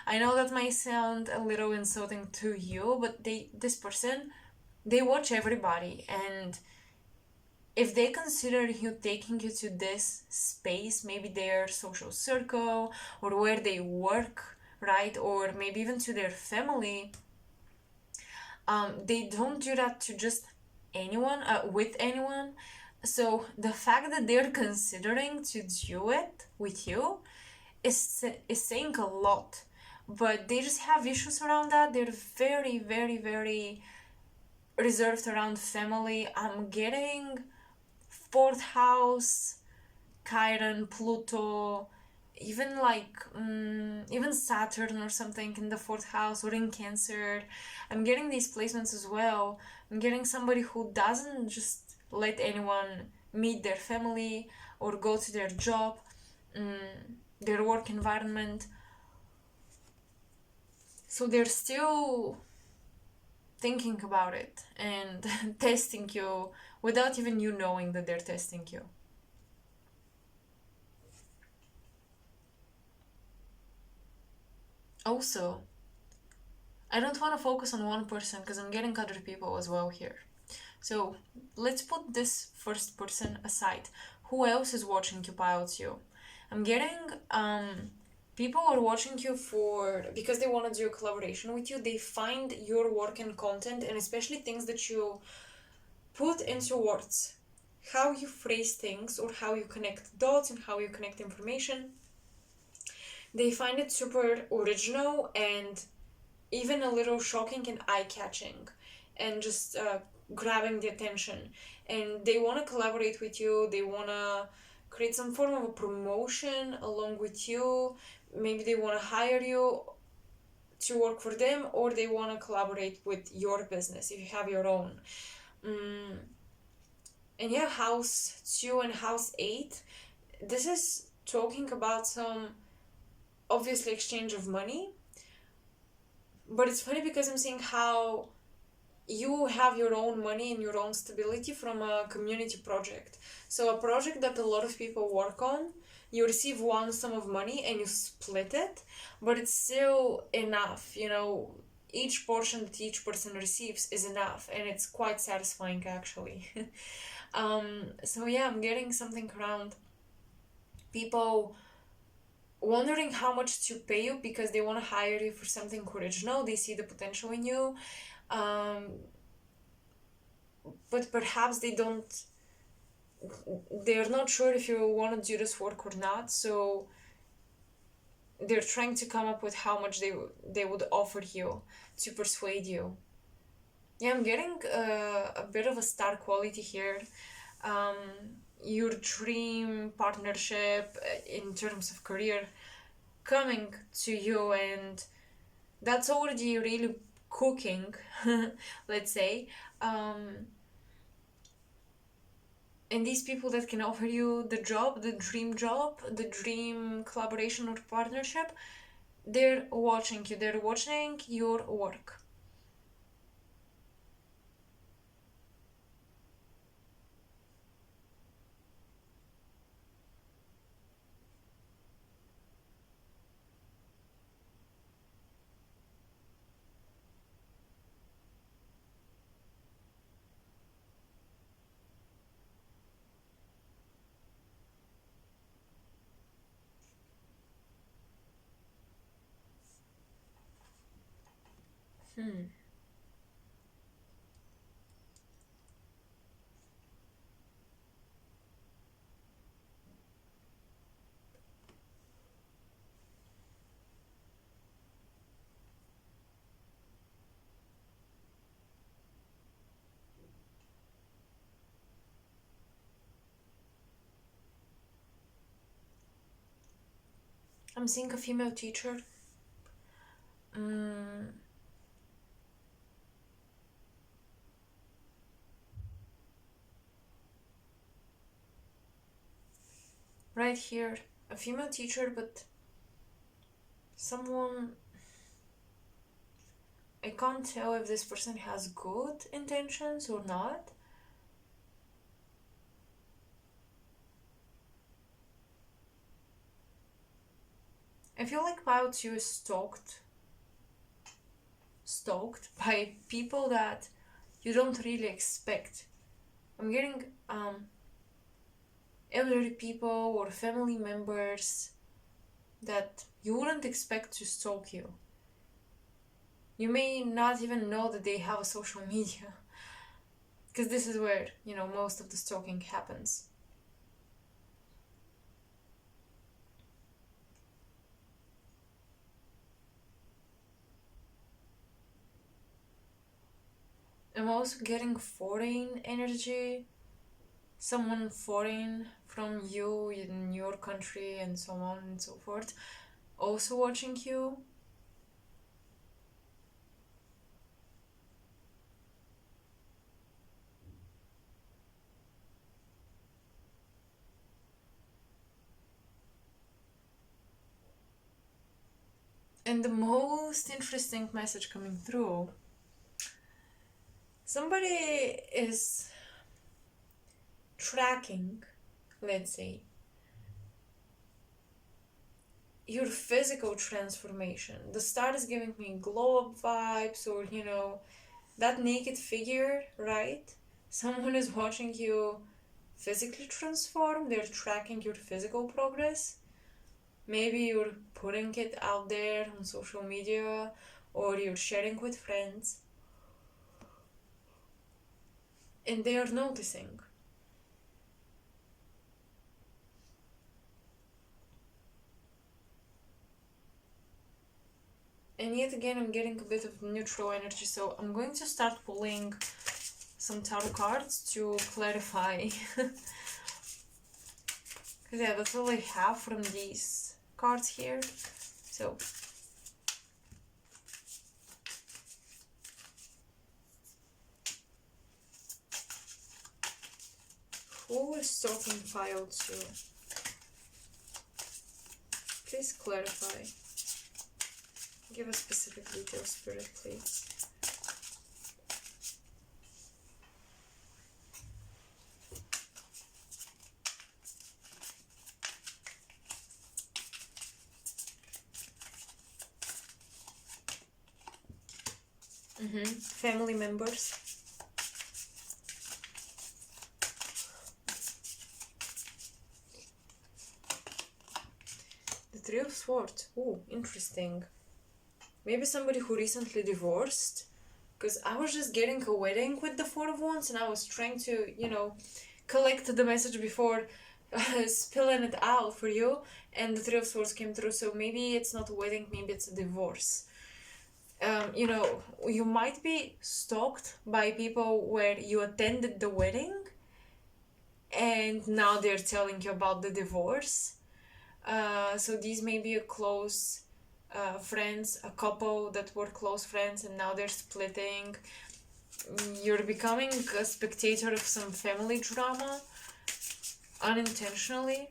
I know that might sound a little insulting to you, but this person, they watch everybody, and if they consider you taking you to this space, maybe their social circle or where they work, right, or maybe even to their family, they don't do that to just anyone, with anyone. So the fact that they're considering to do it with you is saying a lot. But they just have issues around that. They're very, very, very reserved around family. I'm getting 4th house, Chiron, Pluto, even even Saturn or something in the 4th house, or in Cancer. I'm getting these placements as well. I'm getting somebody who doesn't just let anyone meet their family or go to their job, their work environment. So they're still thinking about it and testing you without even you knowing that they're testing you. Also, I don't want to focus on one person because I'm getting other people as well here. So let's put this first person aside. Who else is watching you pilot you? I'm getting people are watching you because they want to do a collaboration with you. They find your work and content, and especially things that you put into words, how you phrase things or how you connect dots and how you connect information. They find it super original and even a little shocking and eye-catching, and just grabbing the attention. And they want to collaborate with you. They want to create some form of a promotion along with you. Maybe they want to hire you to work for them, or they want to collaborate with your business if you have your own. And yeah, house 2 and house 8, this is talking about some obviously exchange of money. But it's funny because I'm seeing how you have your own money and your own stability from a community project. So a project that a lot of people work on, you receive one sum of money and you split it, but it's still enough, you know, each portion that each person receives is enough, and it's quite satisfying actually. So yeah, I'm getting something around people wondering how much to pay you because they want to hire you for something original, they see the potential in you, but perhaps they're not sure if you want to do this work or not, so they're trying to come up with how much they would offer you to persuade you. Yeah, I'm getting a bit of a star quality here. Um, your dream partnership in terms of career coming to you, and that's already really cooking, let's say. And these people that can offer you the job, the dream collaboration or partnership, they're watching you, they're watching your work. Hmm. I'm seeing a female teacher. Mm, right here, a female teacher, but someone, I can't tell if this person has good intentions or not. I feel like Pile 2 is stalked by people that you don't really expect. I'm getting elderly people or family members that you wouldn't expect to stalk you. You may not even know that they have a social media, because this is where, you know, most of the stalking happens. I'm also getting foreign energy, someone foreign from you in your country and so on and so forth, also watching you. And the most interesting message coming through, somebody is tracking, let's say, your physical transformation. The star is giving me glow up vibes, or, you know, that naked figure, right? Someone is watching you physically transform, they're tracking your physical progress. Maybe you're putting it out there on social media, or you're sharing with friends, and they are noticing. And yet again, I'm getting a bit of neutral energy, so I'm going to start pulling some tarot cards to clarify. Because yeah, that's all I have from these cards here. So who is stalking Pile 2? Please clarify. Give us specific details, Spirit, please. Family members. The Three of Swords. Ooh, interesting. Maybe somebody who recently divorced. Because I was just getting a wedding with the Four of Wands, and I was trying to, collect the message before spilling it out for you, and the Three of Swords came through. So maybe it's not a wedding, maybe it's a divorce. You might be stalked by people where you attended the wedding, and now they're telling you about the divorce. So these may be a close friends, a couple that were close friends, and now they're splitting. You're becoming a spectator of some family drama unintentionally.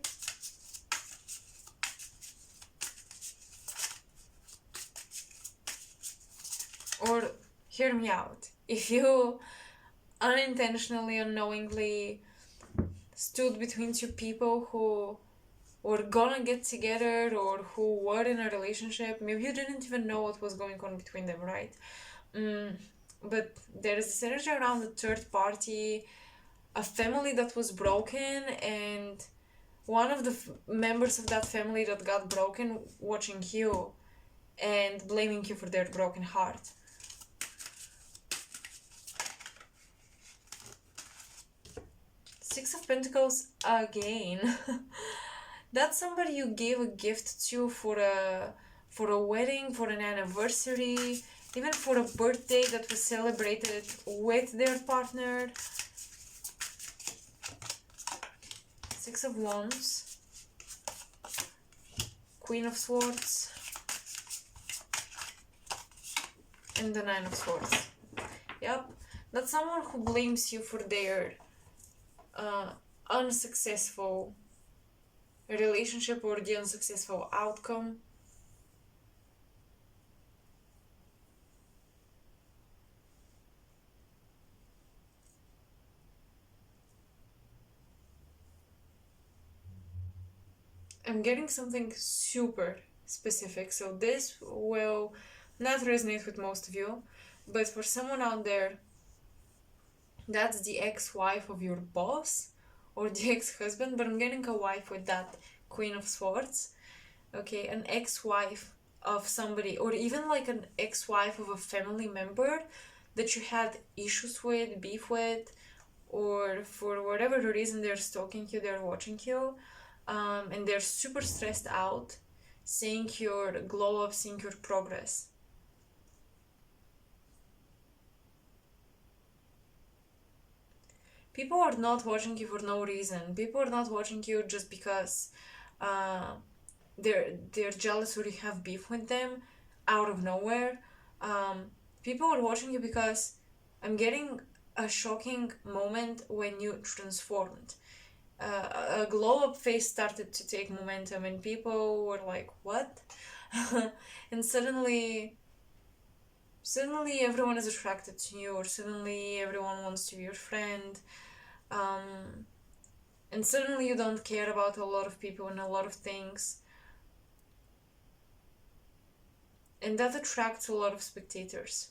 Or hear me out. If you unintentionally, unknowingly stood between two people who were gonna get together or who were in a relationship, maybe you didn't even know what was going on between them, right? But there's this energy around the third party, a family that was broken, and one of the members of that family that got broken watching you and blaming you for their broken heart. Six of Pentacles again. That's somebody you gave a gift to for a wedding, for an anniversary, even for a birthday that was celebrated with their partner. Six of Wands, Queen of Swords, and the Nine of Swords. Yep, that's someone who blames you for their unsuccessful relationship or the unsuccessful outcome. I'm getting something super specific, so this will not resonate with most of you, but for someone out there, that's the ex-wife of your boss or the ex-husband, but I'm getting a wife with that Queen of Swords. Okay, an ex-wife of somebody, or even like an ex-wife of a family member that you had issues with, beef with, or for whatever reason they're stalking you, they're watching you, and they're super stressed out, seeing your glow up, seeing your progress. People are not watching you for no reason. People are not watching you just because they're jealous or you have beef with them out of nowhere. People are watching you because I'm getting a shocking moment when you transformed. A glow up phase started to take momentum and people were like, what? And suddenly everyone is attracted to you, or suddenly everyone wants to be your friend. And suddenly you don't care about a lot of people and a lot of things. And that attracts a lot of spectators.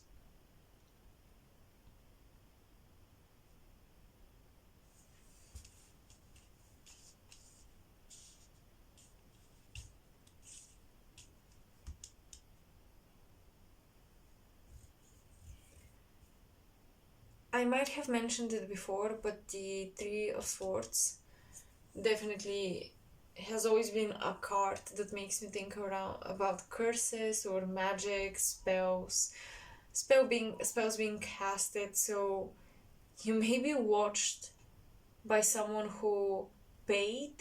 I might have mentioned it before, but the Three of Swords definitely has always been a card that makes me think about curses or magic, spells being casted. So you may be watched by someone who paid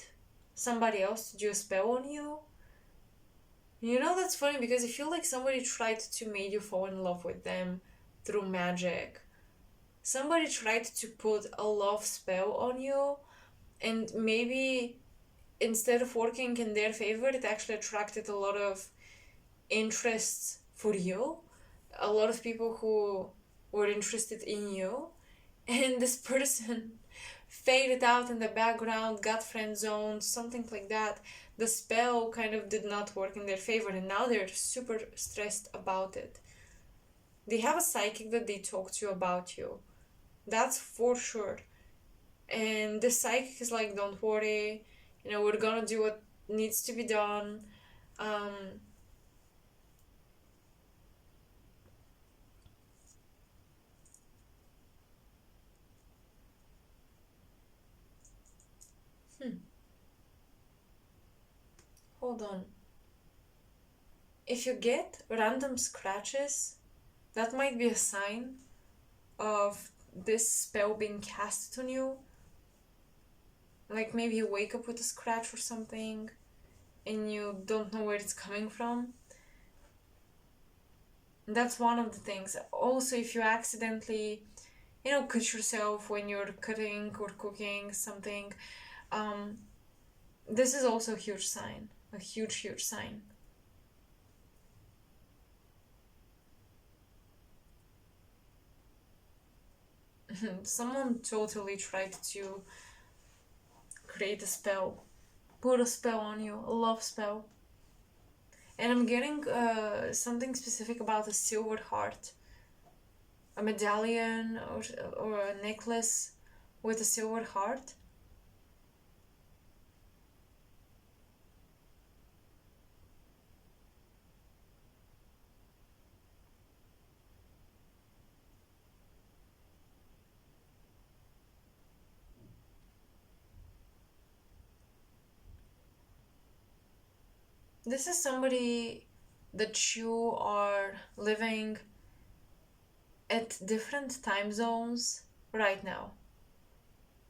somebody else to do a spell on you. That's funny because I feel like somebody tried to make you fall in love with them through magic. Somebody tried to put a love spell on you, and maybe instead of working in their favor, it actually attracted a lot of interest for you, a lot of people who were interested in you, and this person faded out in the background, got friend zoned, something like that. The spell kind of did not work in their favor, and now they're super stressed about it. They have a psychic that they talk to you about you. That's for sure. And the psychic is like, don't worry, we're gonna do what needs to be done. Um, hmm, hold on. If you get random scratches, that might be a sign of this spell being cast on you. Like maybe you wake up with a scratch or something and you don't know where it's coming from. That's one of the things. Also, if you accidentally, cut yourself when you're cutting or cooking something, um, this is also a huge sign. A huge, huge sign. Someone totally tried to create a spell, put a spell on you, a love spell. And I'm getting something specific about a silver heart, a medallion or a necklace with a silver heart. This is somebody that you are living at different time zones right now.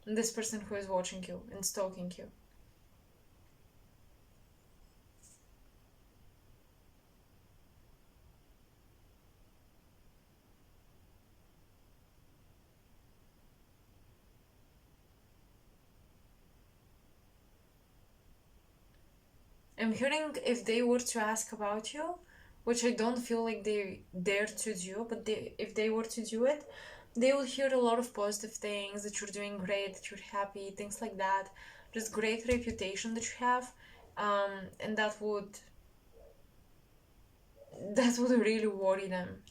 This person who is watching you and stalking you. I'm hearing if they were to ask about you, which I don't feel like they dare to do, but if they were to do it, they will hear a lot of positive things, that you're doing great, that you're happy, things like that. Just great reputation that you have, and that would really worry them.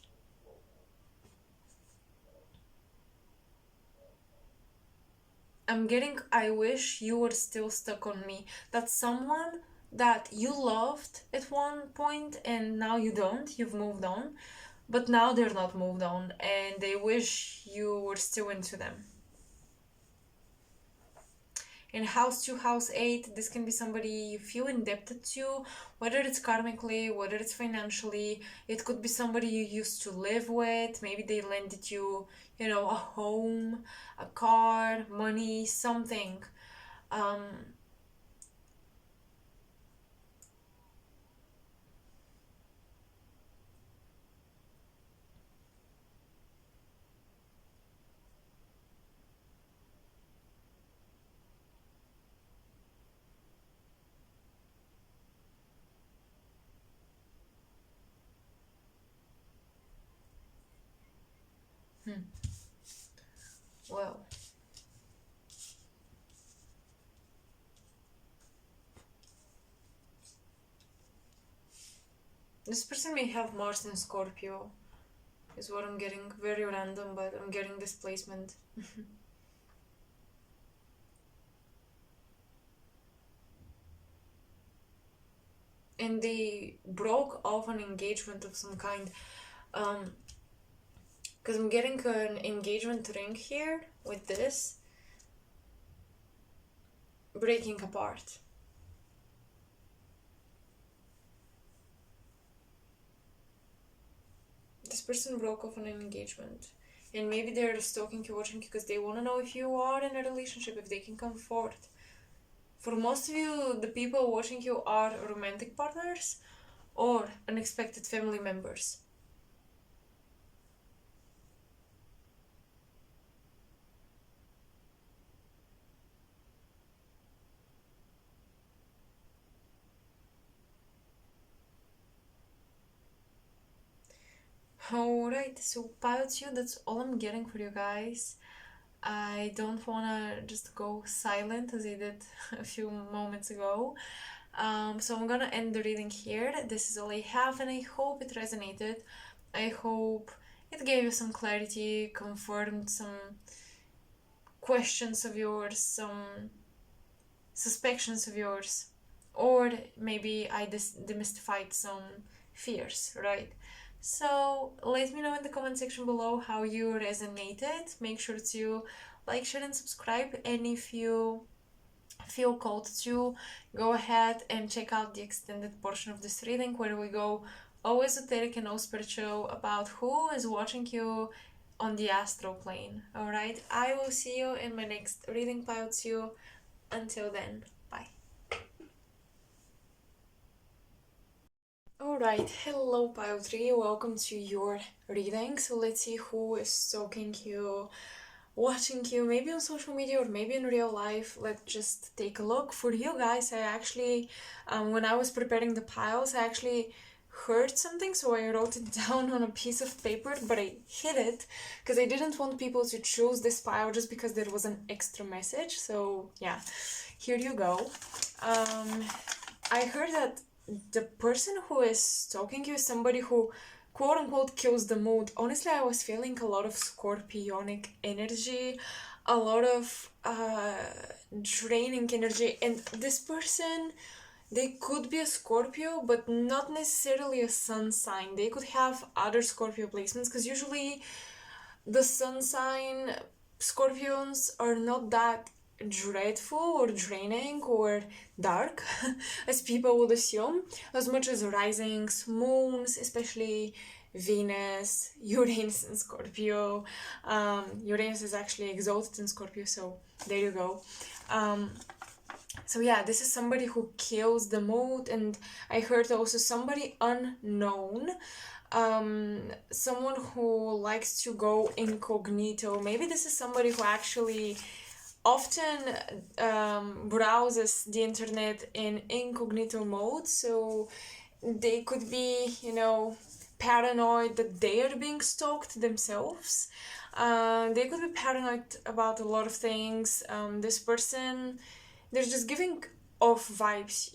I'm getting, I wish you were still stuck on me. That's someone that you loved at one point and now you don't, you've moved on, but now they're not moved on and they wish you were still into them. In house 2, house 8, this can be somebody you feel indebted to, whether it's karmically, whether it's financially. It could be somebody you used to live with. Maybe they lended you, a home, a car, money, something. Um, hmm, well, this person may have Mars in Scorpio, is what I'm getting. Very random, but I'm getting this placement. And they broke off an engagement of some kind. Um, because I'm getting an engagement ring here with this breaking apart. This person broke off an engagement. And maybe they're stalking you, watching you because they want to know if you are in a relationship, if they can come forth. For most of you, the people watching you are romantic partners or unexpected family members. Alright, so pile 2, that's all I'm getting for you guys. I don't wanna just go silent as I did a few moments ago. So I'm gonna end the reading here. This is all I have, and I hope it resonated. I hope it gave you some clarity, confirmed some questions of yours, some suspicions of yours, or maybe I demystified some fears, right? So let me know in the comment section below how you resonated. Make sure to like, share, and subscribe. And if you feel called to, go ahead and check out the extended portion of this reading where we go all esoteric and all spiritual about who is watching you on the astral plane. Alright, I will see you in my next reading, pile 2. Until then, bye. Alright, hello pile 3, welcome to your reading. So let's see who is stalking you, watching you, maybe on social media or maybe in real life. Let's just take a look. For you guys, I actually, when I was preparing the piles, I actually heard something, so I wrote it down on a piece of paper, but I hid it because I didn't want people to choose this pile just because there was an extra message. So yeah, here you go. I heard that the person who is stalking you is somebody who quote unquote kills the mood. Honestly, I was feeling a lot of scorpionic energy, a lot of draining energy, and this person, they could be a Scorpio, but not necessarily a sun sign. They could have other Scorpio placements, because usually the sun sign Scorpions are not that dreadful or draining or dark as people would assume, as much as risings, moons, especially Venus, Uranus in Scorpio. Uranus is actually exalted in Scorpio, so there you go. So yeah, this is somebody who kills the mood, and I heard also somebody unknown, someone who likes to go incognito. Maybe this is somebody who actually often browses the internet in incognito mode, so they could be, paranoid that they are being stalked themselves. They could be paranoid about a lot of things. This person, they're just giving off vibes.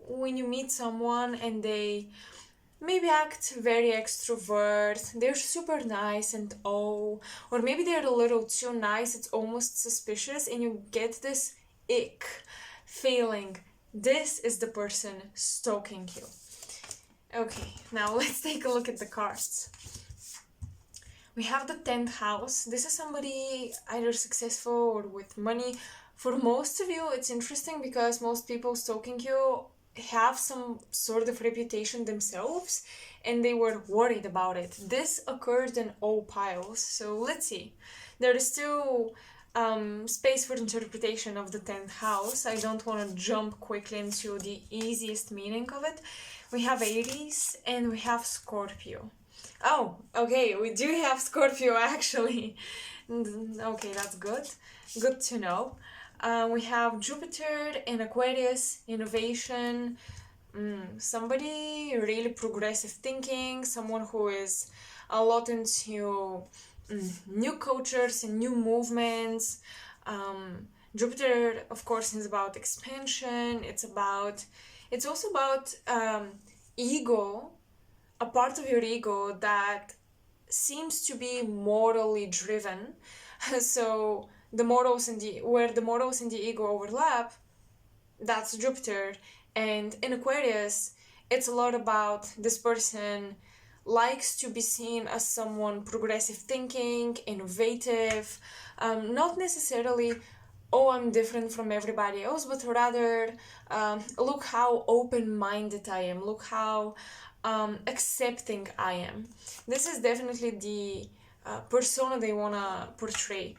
When you meet someone and they maybe act very extrovert, they're super nice and or maybe they're a little too nice, it's almost suspicious, and you get this ick feeling. This is the person stalking you. Okay, now let's take a look at the cards. We have the 10th house. This is somebody either successful or with money. For most of you, it's interesting because most people stalking you have some sort of reputation themselves and they were worried about it. This occurred in all piles. So let's see. There is still space for interpretation of the 10th house. I don't want to jump quickly into the easiest meaning of it. We have Aries and we have Scorpio. Oh, okay, we do have Scorpio actually. Okay, that's good. Good to know. We have Jupiter in Aquarius, innovation, somebody really progressive thinking, someone who is a lot into new cultures and new movements. Jupiter, of course, is about expansion. It's also about ego, a part of your ego that seems to be morally driven. So where the morals and the ego overlap, that's Jupiter. And in Aquarius, it's a lot about this person likes to be seen as someone progressive thinking, innovative, not necessarily, oh, I'm different from everybody else, but rather, look how open-minded I am, look how accepting I am. This is definitely the persona they want to portray.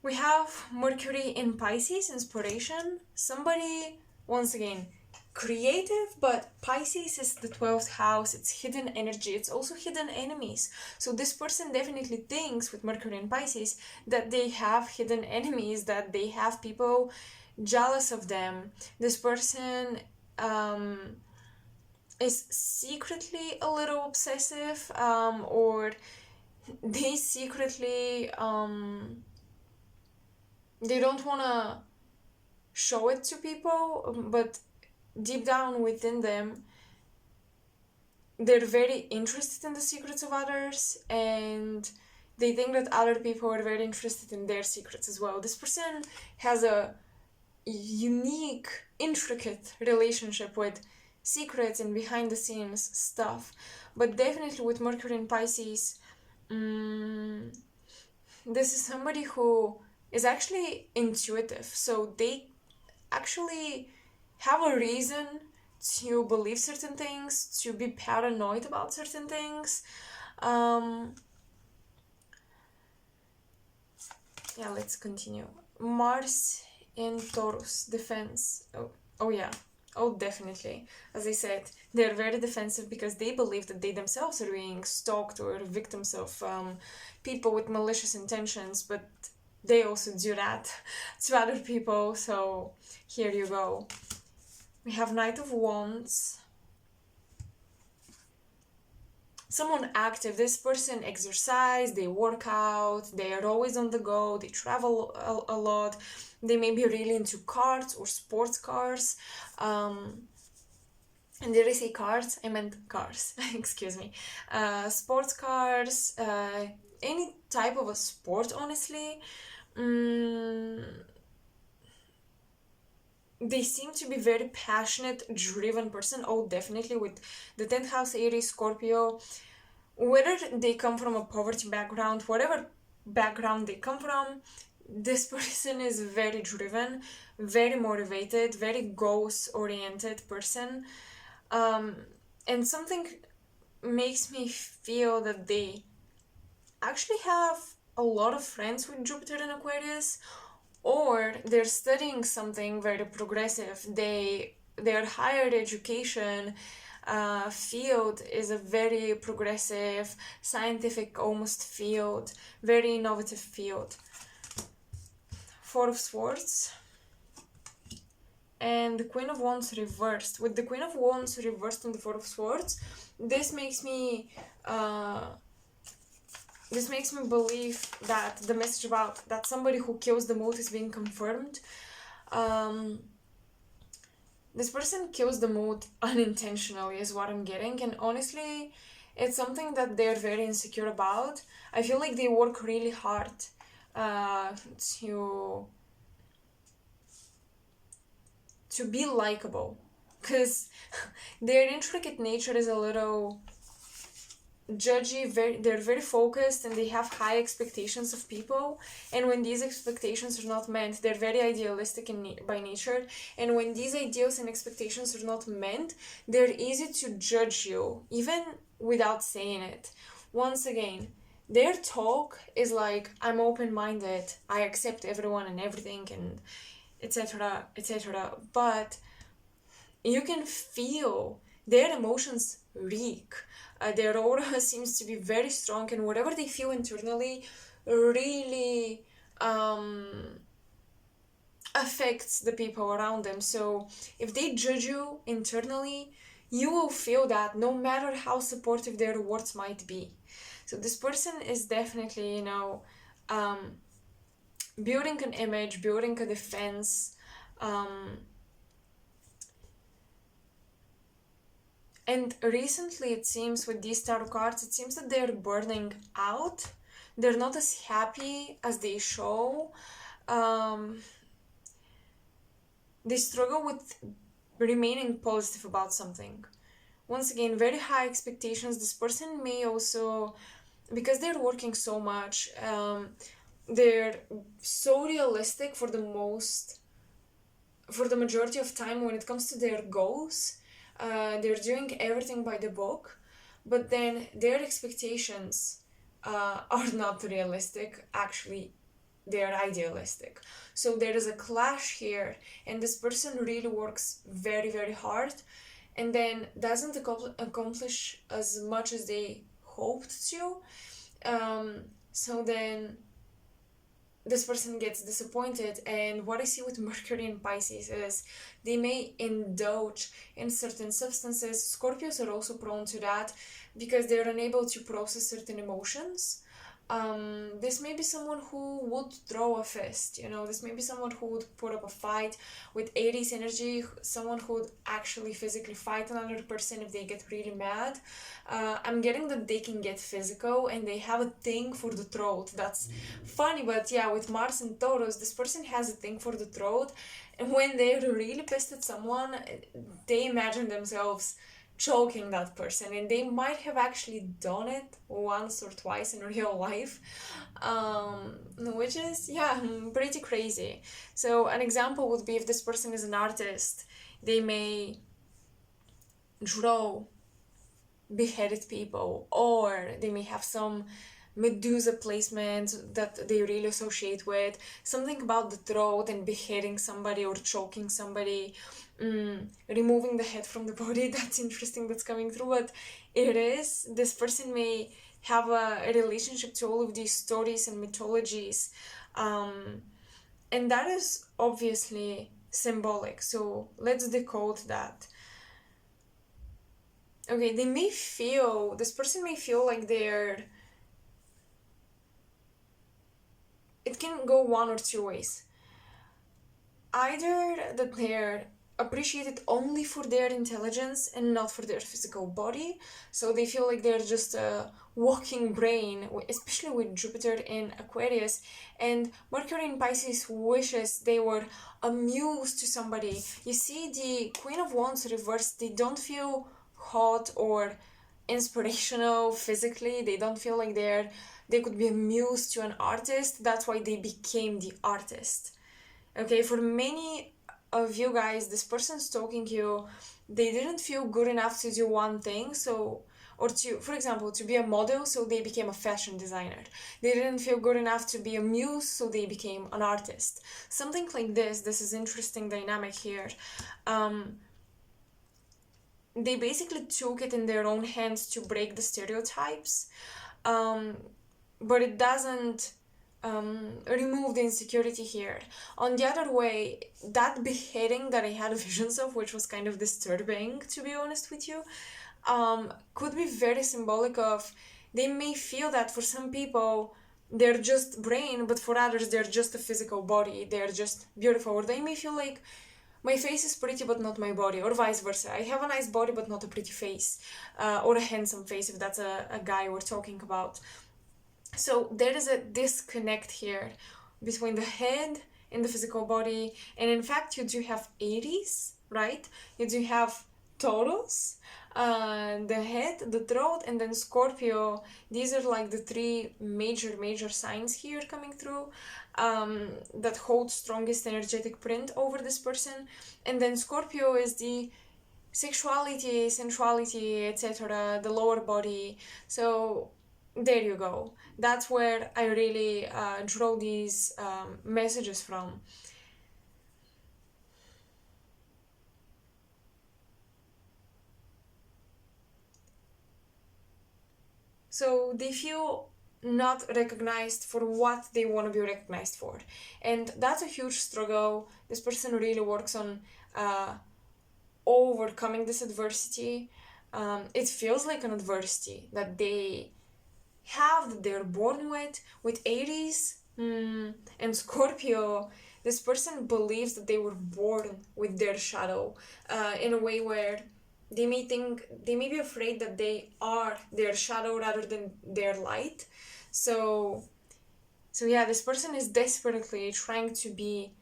We have Mercury in Pisces, inspiration. Somebody, once again, creative, but Pisces is the 12th house. It's hidden energy. It's also hidden enemies. So this person definitely thinks, with Mercury in Pisces, that they have hidden enemies, that they have people jealous of them. This person is secretly a little obsessive, or they secretly they don't want to show it to people, but deep down within them, they're very interested in the secrets of others, and they think that other people are very interested in their secrets as well. This person has a unique, intricate relationship with secrets and behind the scenes stuff. But definitely with Mercury in Pisces, this is somebody who is actually intuitive. So they actually have a reason to believe certain things, to be paranoid about certain things. Yeah, let's continue. Mars in Taurus, defense. Oh yeah. Oh, definitely. As I said, they're very defensive because they believe that they themselves are being stalked or victims of people with malicious intentions, but they also do that to other people. So here you go. We have Knight of Wands. Someone active. This person exercise, they work out, they are always on the go, they travel a lot, they may be really into cars or sports cars. And did I say cars? I meant cars. Excuse me. Sports cars, any type of a sport, honestly. They seem to be very passionate, driven person. Oh, definitely with the 10th house Aries, Scorpio. Whether they come from a poverty background, whatever background they come from, this person is very driven, very motivated, very goals-oriented person. And something makes me feel that they actually have a lot of friends with Jupiter in Aquarius, or they're studying something very progressive. Their higher education field is a very progressive, scientific almost field, very innovative field. Four of Swords and the Queen of Wands reversed. With the Queen of Wands reversed and the Four of Swords, this makes me believe that the message about that somebody who kills the mood is being confirmed. This person kills the mood unintentionally is what I'm getting, and honestly, it's something that they're very insecure about. I feel like they work really hard to be likable, because their intricate nature is a little judgy. They're very focused and they have high expectations of people, and when these expectations are not met, they're very idealistic by nature, and when these ideals and expectations are not met, they're easy to judge you even without saying it. Once again, their talk is like, I'm open-minded, I accept everyone and everything, and etc, etc, but you can feel their emotions reek. Their aura seems to be very strong, and whatever they feel internally really affects the people around them. So if they judge you internally, you will feel that no matter how supportive their words might be. So this person is definitely, building an image, building a defense, and recently it seems with these tarot cards, it seems that they're burning out. They're not as happy as they show. They struggle with remaining positive about something. Once again, very high expectations. This person may also, because they're working so much, they're so realistic for the majority of time when it comes to their goals. They're doing everything by the book, but then their expectations are not realistic. Actually, they're idealistic. So there is a clash here, and this person really works very, very hard, and then doesn't accomplish as much as they hoped to. So then this person gets disappointed, and what I see with Mercury and Pisces is they may indulge in certain substances. Scorpios are also prone to that because they're unable to process certain emotions. This may be someone who would throw a fist, you know, this may be someone who would put up a fight with Aries energy, someone who would actually physically fight another person if they get really mad. I'm getting that they can get physical and they have a thing for the throat. That's funny, but yeah, with Mars and Taurus, this person has a thing for the throat. And when they're really pissed at someone, they imagine themselves choking that person, and they might have actually done it once or twice in real life, which is, yeah, pretty crazy. So an example would be if this person is an artist, they may draw beheaded people, or they may have some Medusa placement that they really associate with something about the throat and beheading somebody or choking somebody, removing the head from the body. That's interesting, that's coming through. But this person may have a relationship to all of these stories and mythologies, and that is obviously symbolic. So let's decode that. Okay, this person may feel like it can go one or two ways. Either that they're appreciated only for their intelligence and not for their physical body, so they feel like they're just a walking brain, especially with Jupiter in Aquarius, and Mercury in Pisces wishes they were a muse to somebody. You see, the Queen of Wands reversed, they don't feel hot or inspirational physically, they don't feel like they could be a muse to an artist. That's why they became the artist. Okay, for many of you guys, this person stalking you, they didn't feel good enough to do one thing, so, or to, for example, to be a model, so they became a fashion designer. They didn't feel good enough to be a muse, so they became an artist. Something like this. This is interesting dynamic here. They basically took it in their own hands to break the stereotypes, but it doesn't remove the insecurity here. On the other way, that beheading that I had visions of, which was kind of disturbing, to be honest with you, could be very symbolic of, they may feel that for some people they're just brain, but for others they're just a physical body, they're just beautiful. Or they may feel like, my face is pretty but not my body, or vice versa. I have a nice body but not a pretty face, or a handsome face if that's a guy we're talking about. So there is a disconnect here between the head and the physical body. And in fact, you do have Aries, right? You do have Taurus, the head, the throat, and then Scorpio. These are like the three major signs here coming through, that hold strongest energetic print over this person. And then Scorpio is the sexuality, sensuality, etc., the lower body. So there you go. That's where I really draw these messages from. So they feel not recognized for what they want to be recognized for. And that's a huge struggle. This person really works on overcoming this adversity. It feels like an adversity that they have, that they're born with Aries and Scorpio. This person believes that they were born with their shadow, in a way where they may be afraid that they are their shadow rather than their light. So yeah, this person is desperately trying to be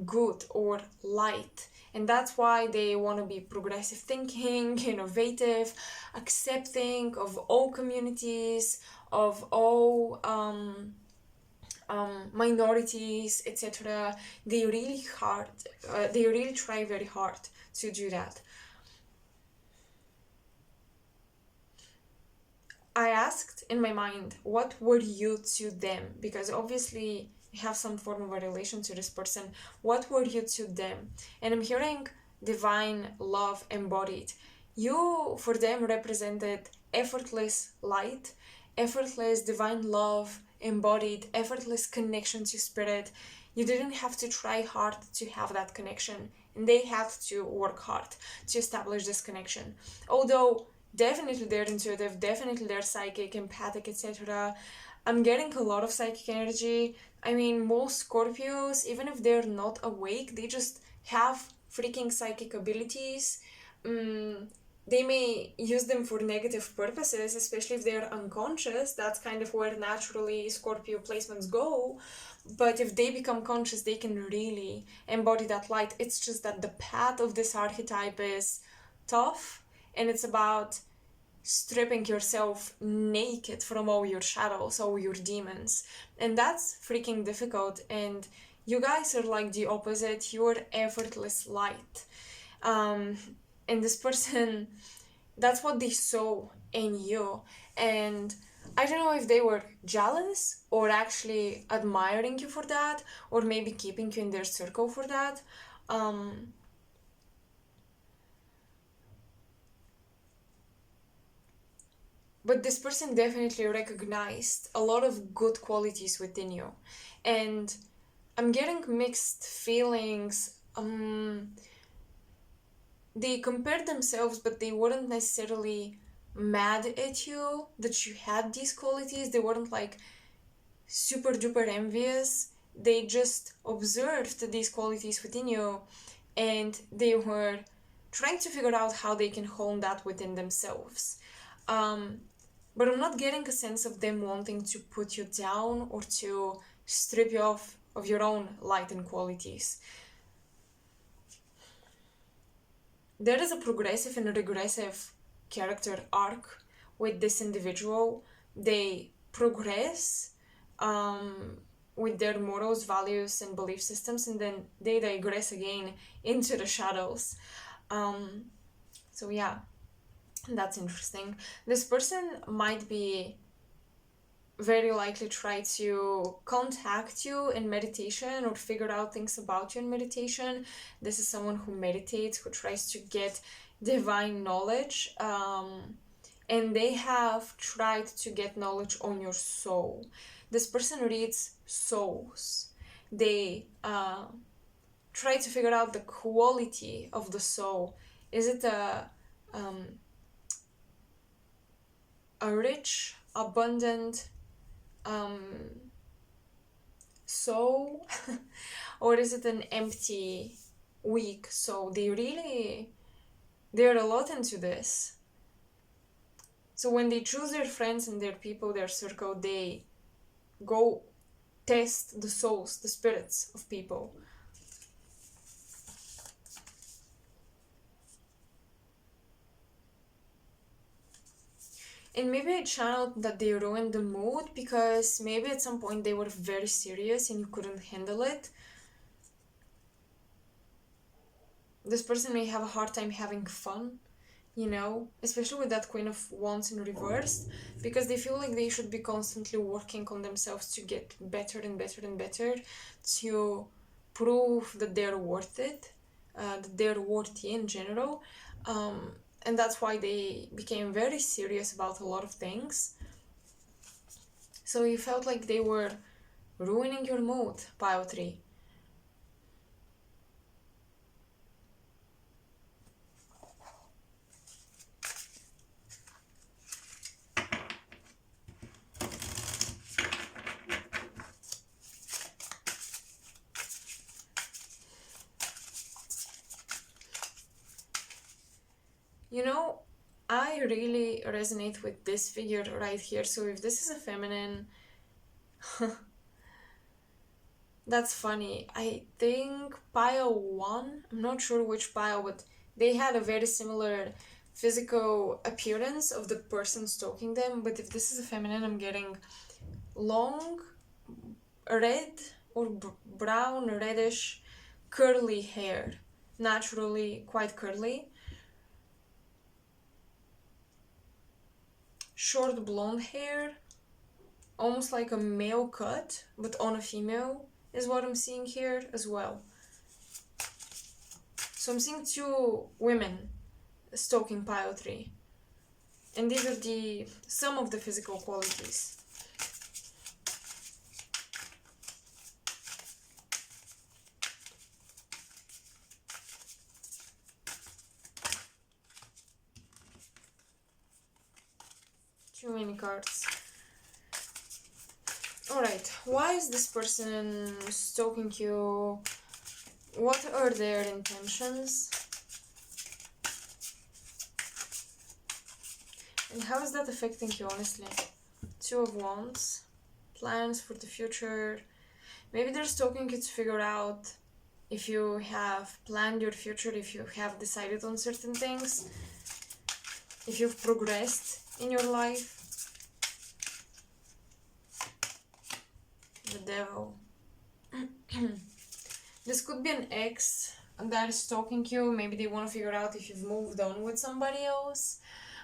good or light, and that's why they want to be progressive thinking, innovative, accepting of all communities, of all minorities, etc. They really try very hard to do that. I asked in my mind, what were you to them? Because obviously you have some form of a relation to this person. What were you to them? And I'm hearing divine love embodied. You, for them, represented effortless light, effortless divine love embodied, effortless connection to spirit. You didn't have to try hard to have that connection, and they had to work hard to establish this connection. Although definitely they're intuitive, definitely they're psychic, empathic, etc. I'm getting a lot of psychic energy. I mean, most Scorpios, even if they're not awake, they just have freaking psychic abilities. They may use them for negative purposes, especially if they're unconscious. That's kind of where naturally Scorpio placements go. But if they become conscious, they can really embody that light. It's just that the path of this archetype is tough, and it's about stripping yourself naked from all your shadows, all your demons. And that's freaking difficult. And you guys are like the opposite. You're effortless light. And this person, that's what they saw in you. And I don't know if they were jealous or actually admiring you for that, or maybe keeping you in their circle for that. But this person definitely recognized a lot of good qualities within you. And I'm getting mixed feelings. They compared themselves, but they weren't necessarily mad at you that you had these qualities. They weren't like super duper envious. They just observed these qualities within you, and they were trying to figure out how they can hone that within themselves. But I'm not getting a sense of them wanting to put you down or to strip you off of your own light and qualities. There is a progressive and a regressive character arc with this individual. They progress with their morals, values, and belief systems, and then they digress again into the shadows. So yeah, that's interesting. This person might be very likely try to contact you in meditation or figure out things about you in meditation. This is someone who meditates, who tries to get divine knowledge, and they have tried to get knowledge on your soul. This person reads souls. They try to figure out the quality of the soul. Is it a rich, abundant soul, or is it an empty, weak soul? They're a lot into this. So when they choose their friends and their people, their circle, they go test the souls, the spirits of people. And maybe I channeled that they ruined the mood because maybe at some point they were very serious and you couldn't handle it. This person may have a hard time having fun, especially with that Queen of Wands in reverse, because they feel like they should be constantly working on themselves to get better and better and better, to prove that they're worth it, that they're worthy in general. And that's why they became very serious about a lot of things. So you felt like they were ruining your mood, pile 3. I really resonate with this figure right here. So if this is a feminine, that's funny. I think pile 1, I'm not sure which pile, but they had a very similar physical appearance of the person stalking them. But if this is a feminine, I'm getting long, red or brown, reddish, curly hair. Naturally quite curly. Short blonde hair, almost like a male cut, but on a female is what I'm seeing here as well. So I'm seeing 2 women stalking pile 3. And these are some of the physical qualities. Too many cards. Alright, why is this person stalking you? What are their intentions? And how is that affecting you, honestly? Two of Wands. Plans for the future. Maybe they're stalking you to figure out if you have planned your future, if you have decided on certain things, if you've progressed in your life. The Devil. This could be an ex that is stalking you. Maybe they want to figure out if you've moved on with somebody else.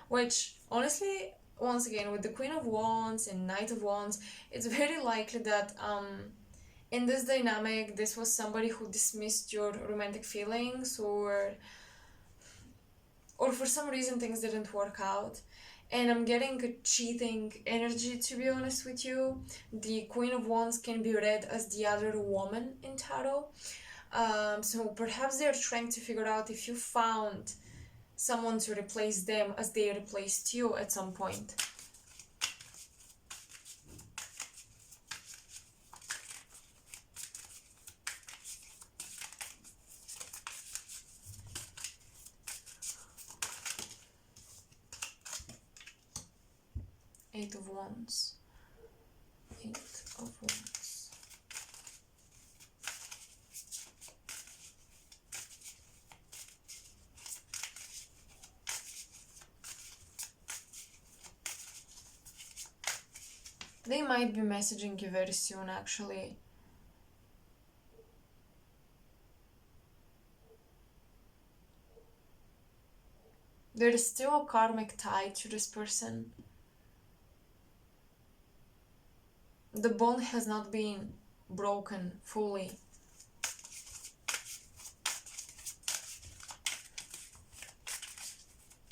Which, honestly, once again, with the Queen of Wands and Knight of Wands, it's very likely that in this dynamic, this was somebody who dismissed your romantic feelings, or for some reason things didn't work out. And I'm getting a cheating energy, to be honest with you. The Queen of Wands can be read as the other woman in tarot. So perhaps they're trying to figure out if you found someone to replace them as they replaced you at some point. Eight of Wands. Eight of Wands. They might be messaging you very soon, actually. There is still a karmic tie to this person. The bond has not been broken fully.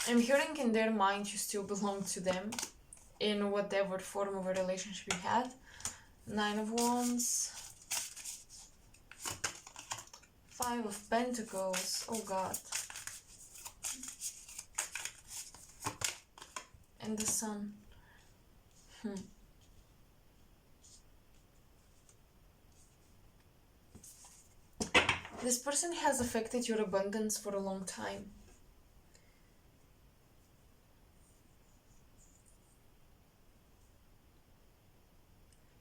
I'm hearing in their mind you still belong to them in whatever form of a relationship you had. Nine of Wands. Five of Pentacles. Oh God. And the Sun. This person has affected your abundance for a long time.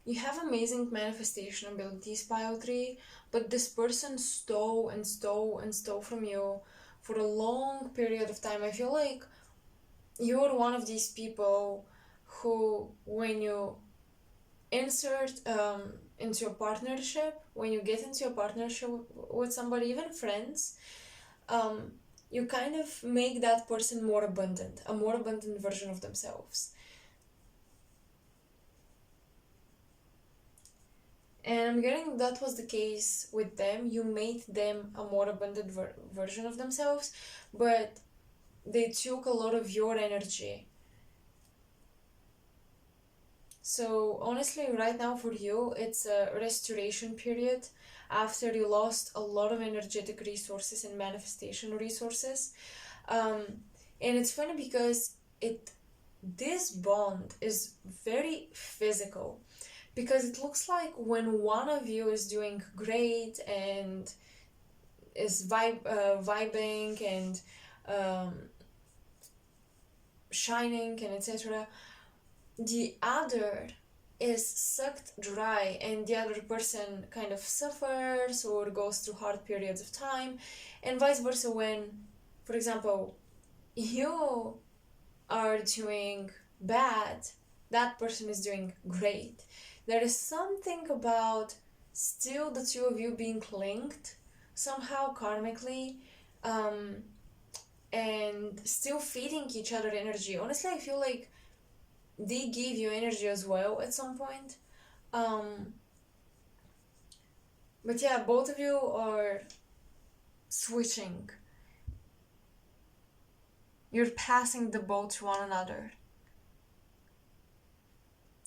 You have amazing manifestation abilities, Pile 3, but this person stole and stole and stole from you for a long period of time. I feel like you're one of these people who, when you insert into a partnership, when you get into a partnership with somebody, even friends, you kind of make that person more abundant, a more abundant version of themselves. And I'm getting that was the case with them. You made them a more abundant version of themselves, but they took a lot of your energy. So honestly, right now for you, it's a restoration period after you lost a lot of energetic resources and manifestation resources. And it's funny because this bond is very physical, because it looks like when one of you is doing great and is vibing and shining and etc., the other is sucked dry and the other person kind of suffers or goes through hard periods of time, and vice versa. When, for example, you are doing bad, that person is doing great. There is something about still the two of you being linked somehow karmically, and still feeding each other energy. Honestly, I feel like they give you energy as well at some point. But yeah, both of you are switching. You're passing the ball to one another.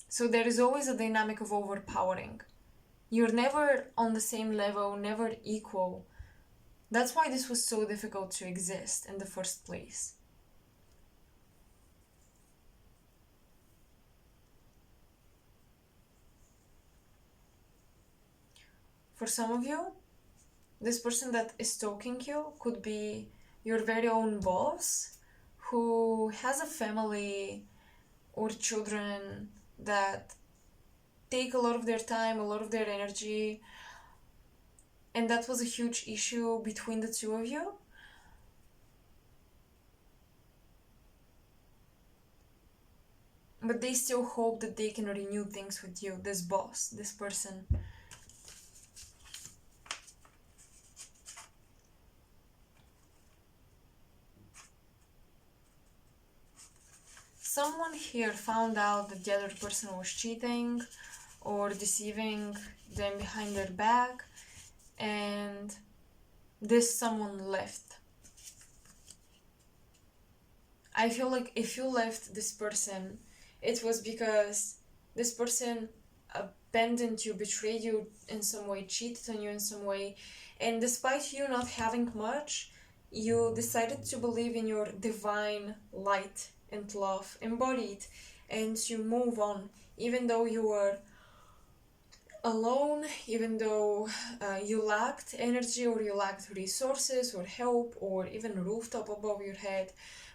So there is always a dynamic of overpowering. You're never on the same level, never equal. That's why this was so difficult to exist in the first place. For some of you, this person that is stalking you could be your very own boss who has a family or children that take a lot of their time, a lot of their energy, and that was a huge issue between the two of you. But they still hope that they can renew things with you, this boss, this person. Someone here found out that the other person was cheating or deceiving them behind their back, and this someone left. I feel like if you left this person, it was because this person abandoned you, betrayed you in some way, cheated on you in some way, and despite you not having much, you decided to believe in your divine light and love embodied, and to move on, even though you were alone, even though you lacked energy or you lacked resources or help or even a rooftop above your head.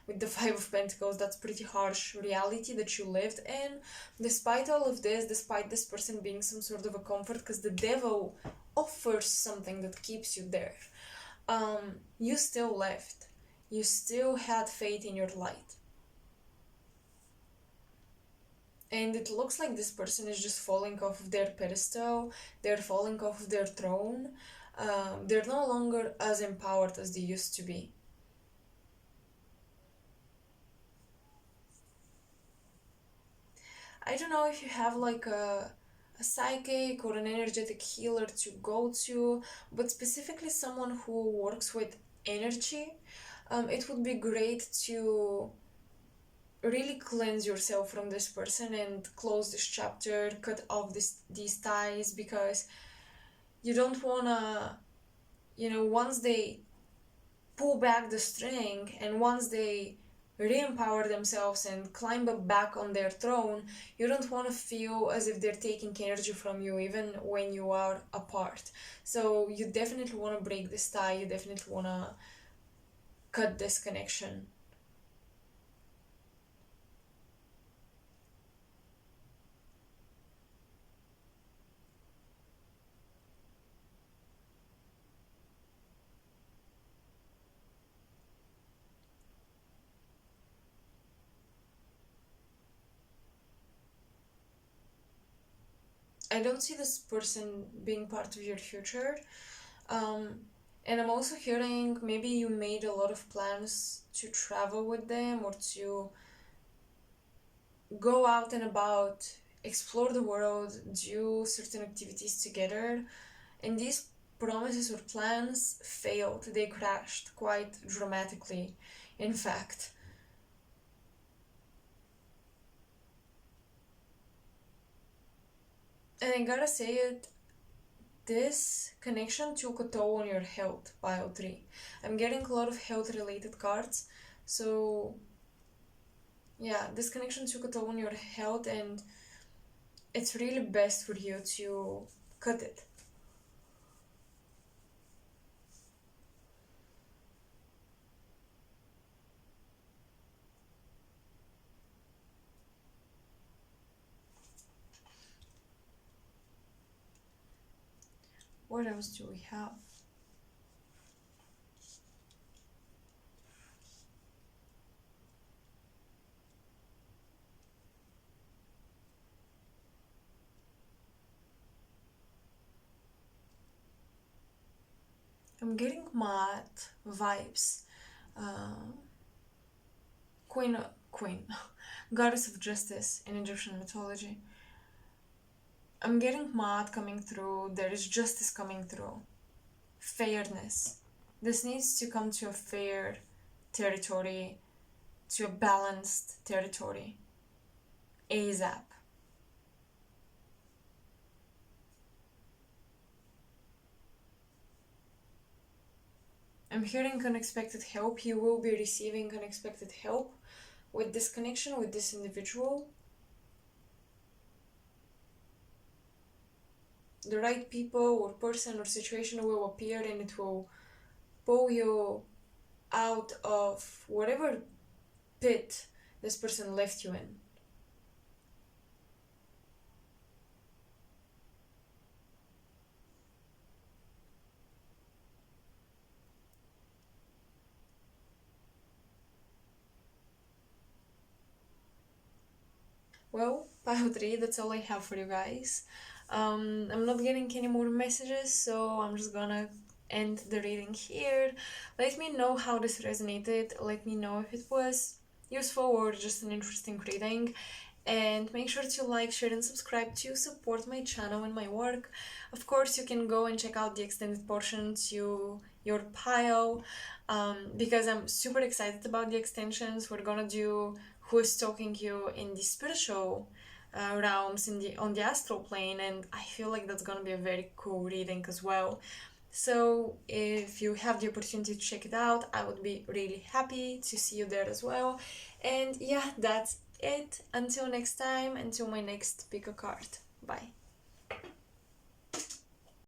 With the Five of Pentacles, that's pretty harsh reality that you lived in. Despite all of this, despite this person being some sort of a comfort, because the devil offers something that keeps you there, you still left. You still had faith in your light. And it looks like this person is just falling off of their pedestal, they're falling off of their throne, they're no longer as empowered as they used to be. I don't know if you have like a psychic or an energetic healer to go to, but specifically someone who works with energy, it would be great to really cleanse yourself from this person and close this chapter, cut off these ties, because you don't wanna, once they pull back the string and once they re-empower themselves and climb up back on their throne, you don't want to feel as if they're taking energy from you even when you are apart. So you definitely want to break this tie, you definitely want to cut this connection. I don't see this person being part of your future. And I'm also hearing maybe you made a lot of plans to travel with them or to go out and about, explore the world, do certain activities together. And these promises or plans failed. They crashed quite dramatically, in fact. And I gotta say it, this connection took a toll on your health, pile 3. I'm getting a lot of health related cards, so yeah, this connection took a toll on your health, and it's really best for you to cut it. What else do we have? I'm getting mad vibes. Queen, Goddess of Justice in Egyptian mythology. I'm getting mad coming through. There is justice coming through. Fairness. This needs to come to a fair territory, to a balanced territory. ASAP. I'm hearing unexpected help. You will be receiving unexpected help with this connection, with this individual. the right people or person or situation will appear, and it will pull you out of whatever pit this person left you in. Well, pile 3, that's all I have for you guys. I'm not getting any more messages, so I'm just gonna end the reading here. Let me know how this resonated. Let me know if it was useful or just an interesting reading. And make sure to like, share, and subscribe to support my channel and my work. Of course, you can go and check out the extended portion to your pile, because I'm super excited about the extensions. We're gonna do Who is Stalking You in the spiritual realms, on the astral plane, and I feel like that's gonna be a very cool reading as well. So if you have the opportunity to check it out, I would be really happy to see you there as well. And yeah, that's it. Until next time, until my next pick a card. Bye.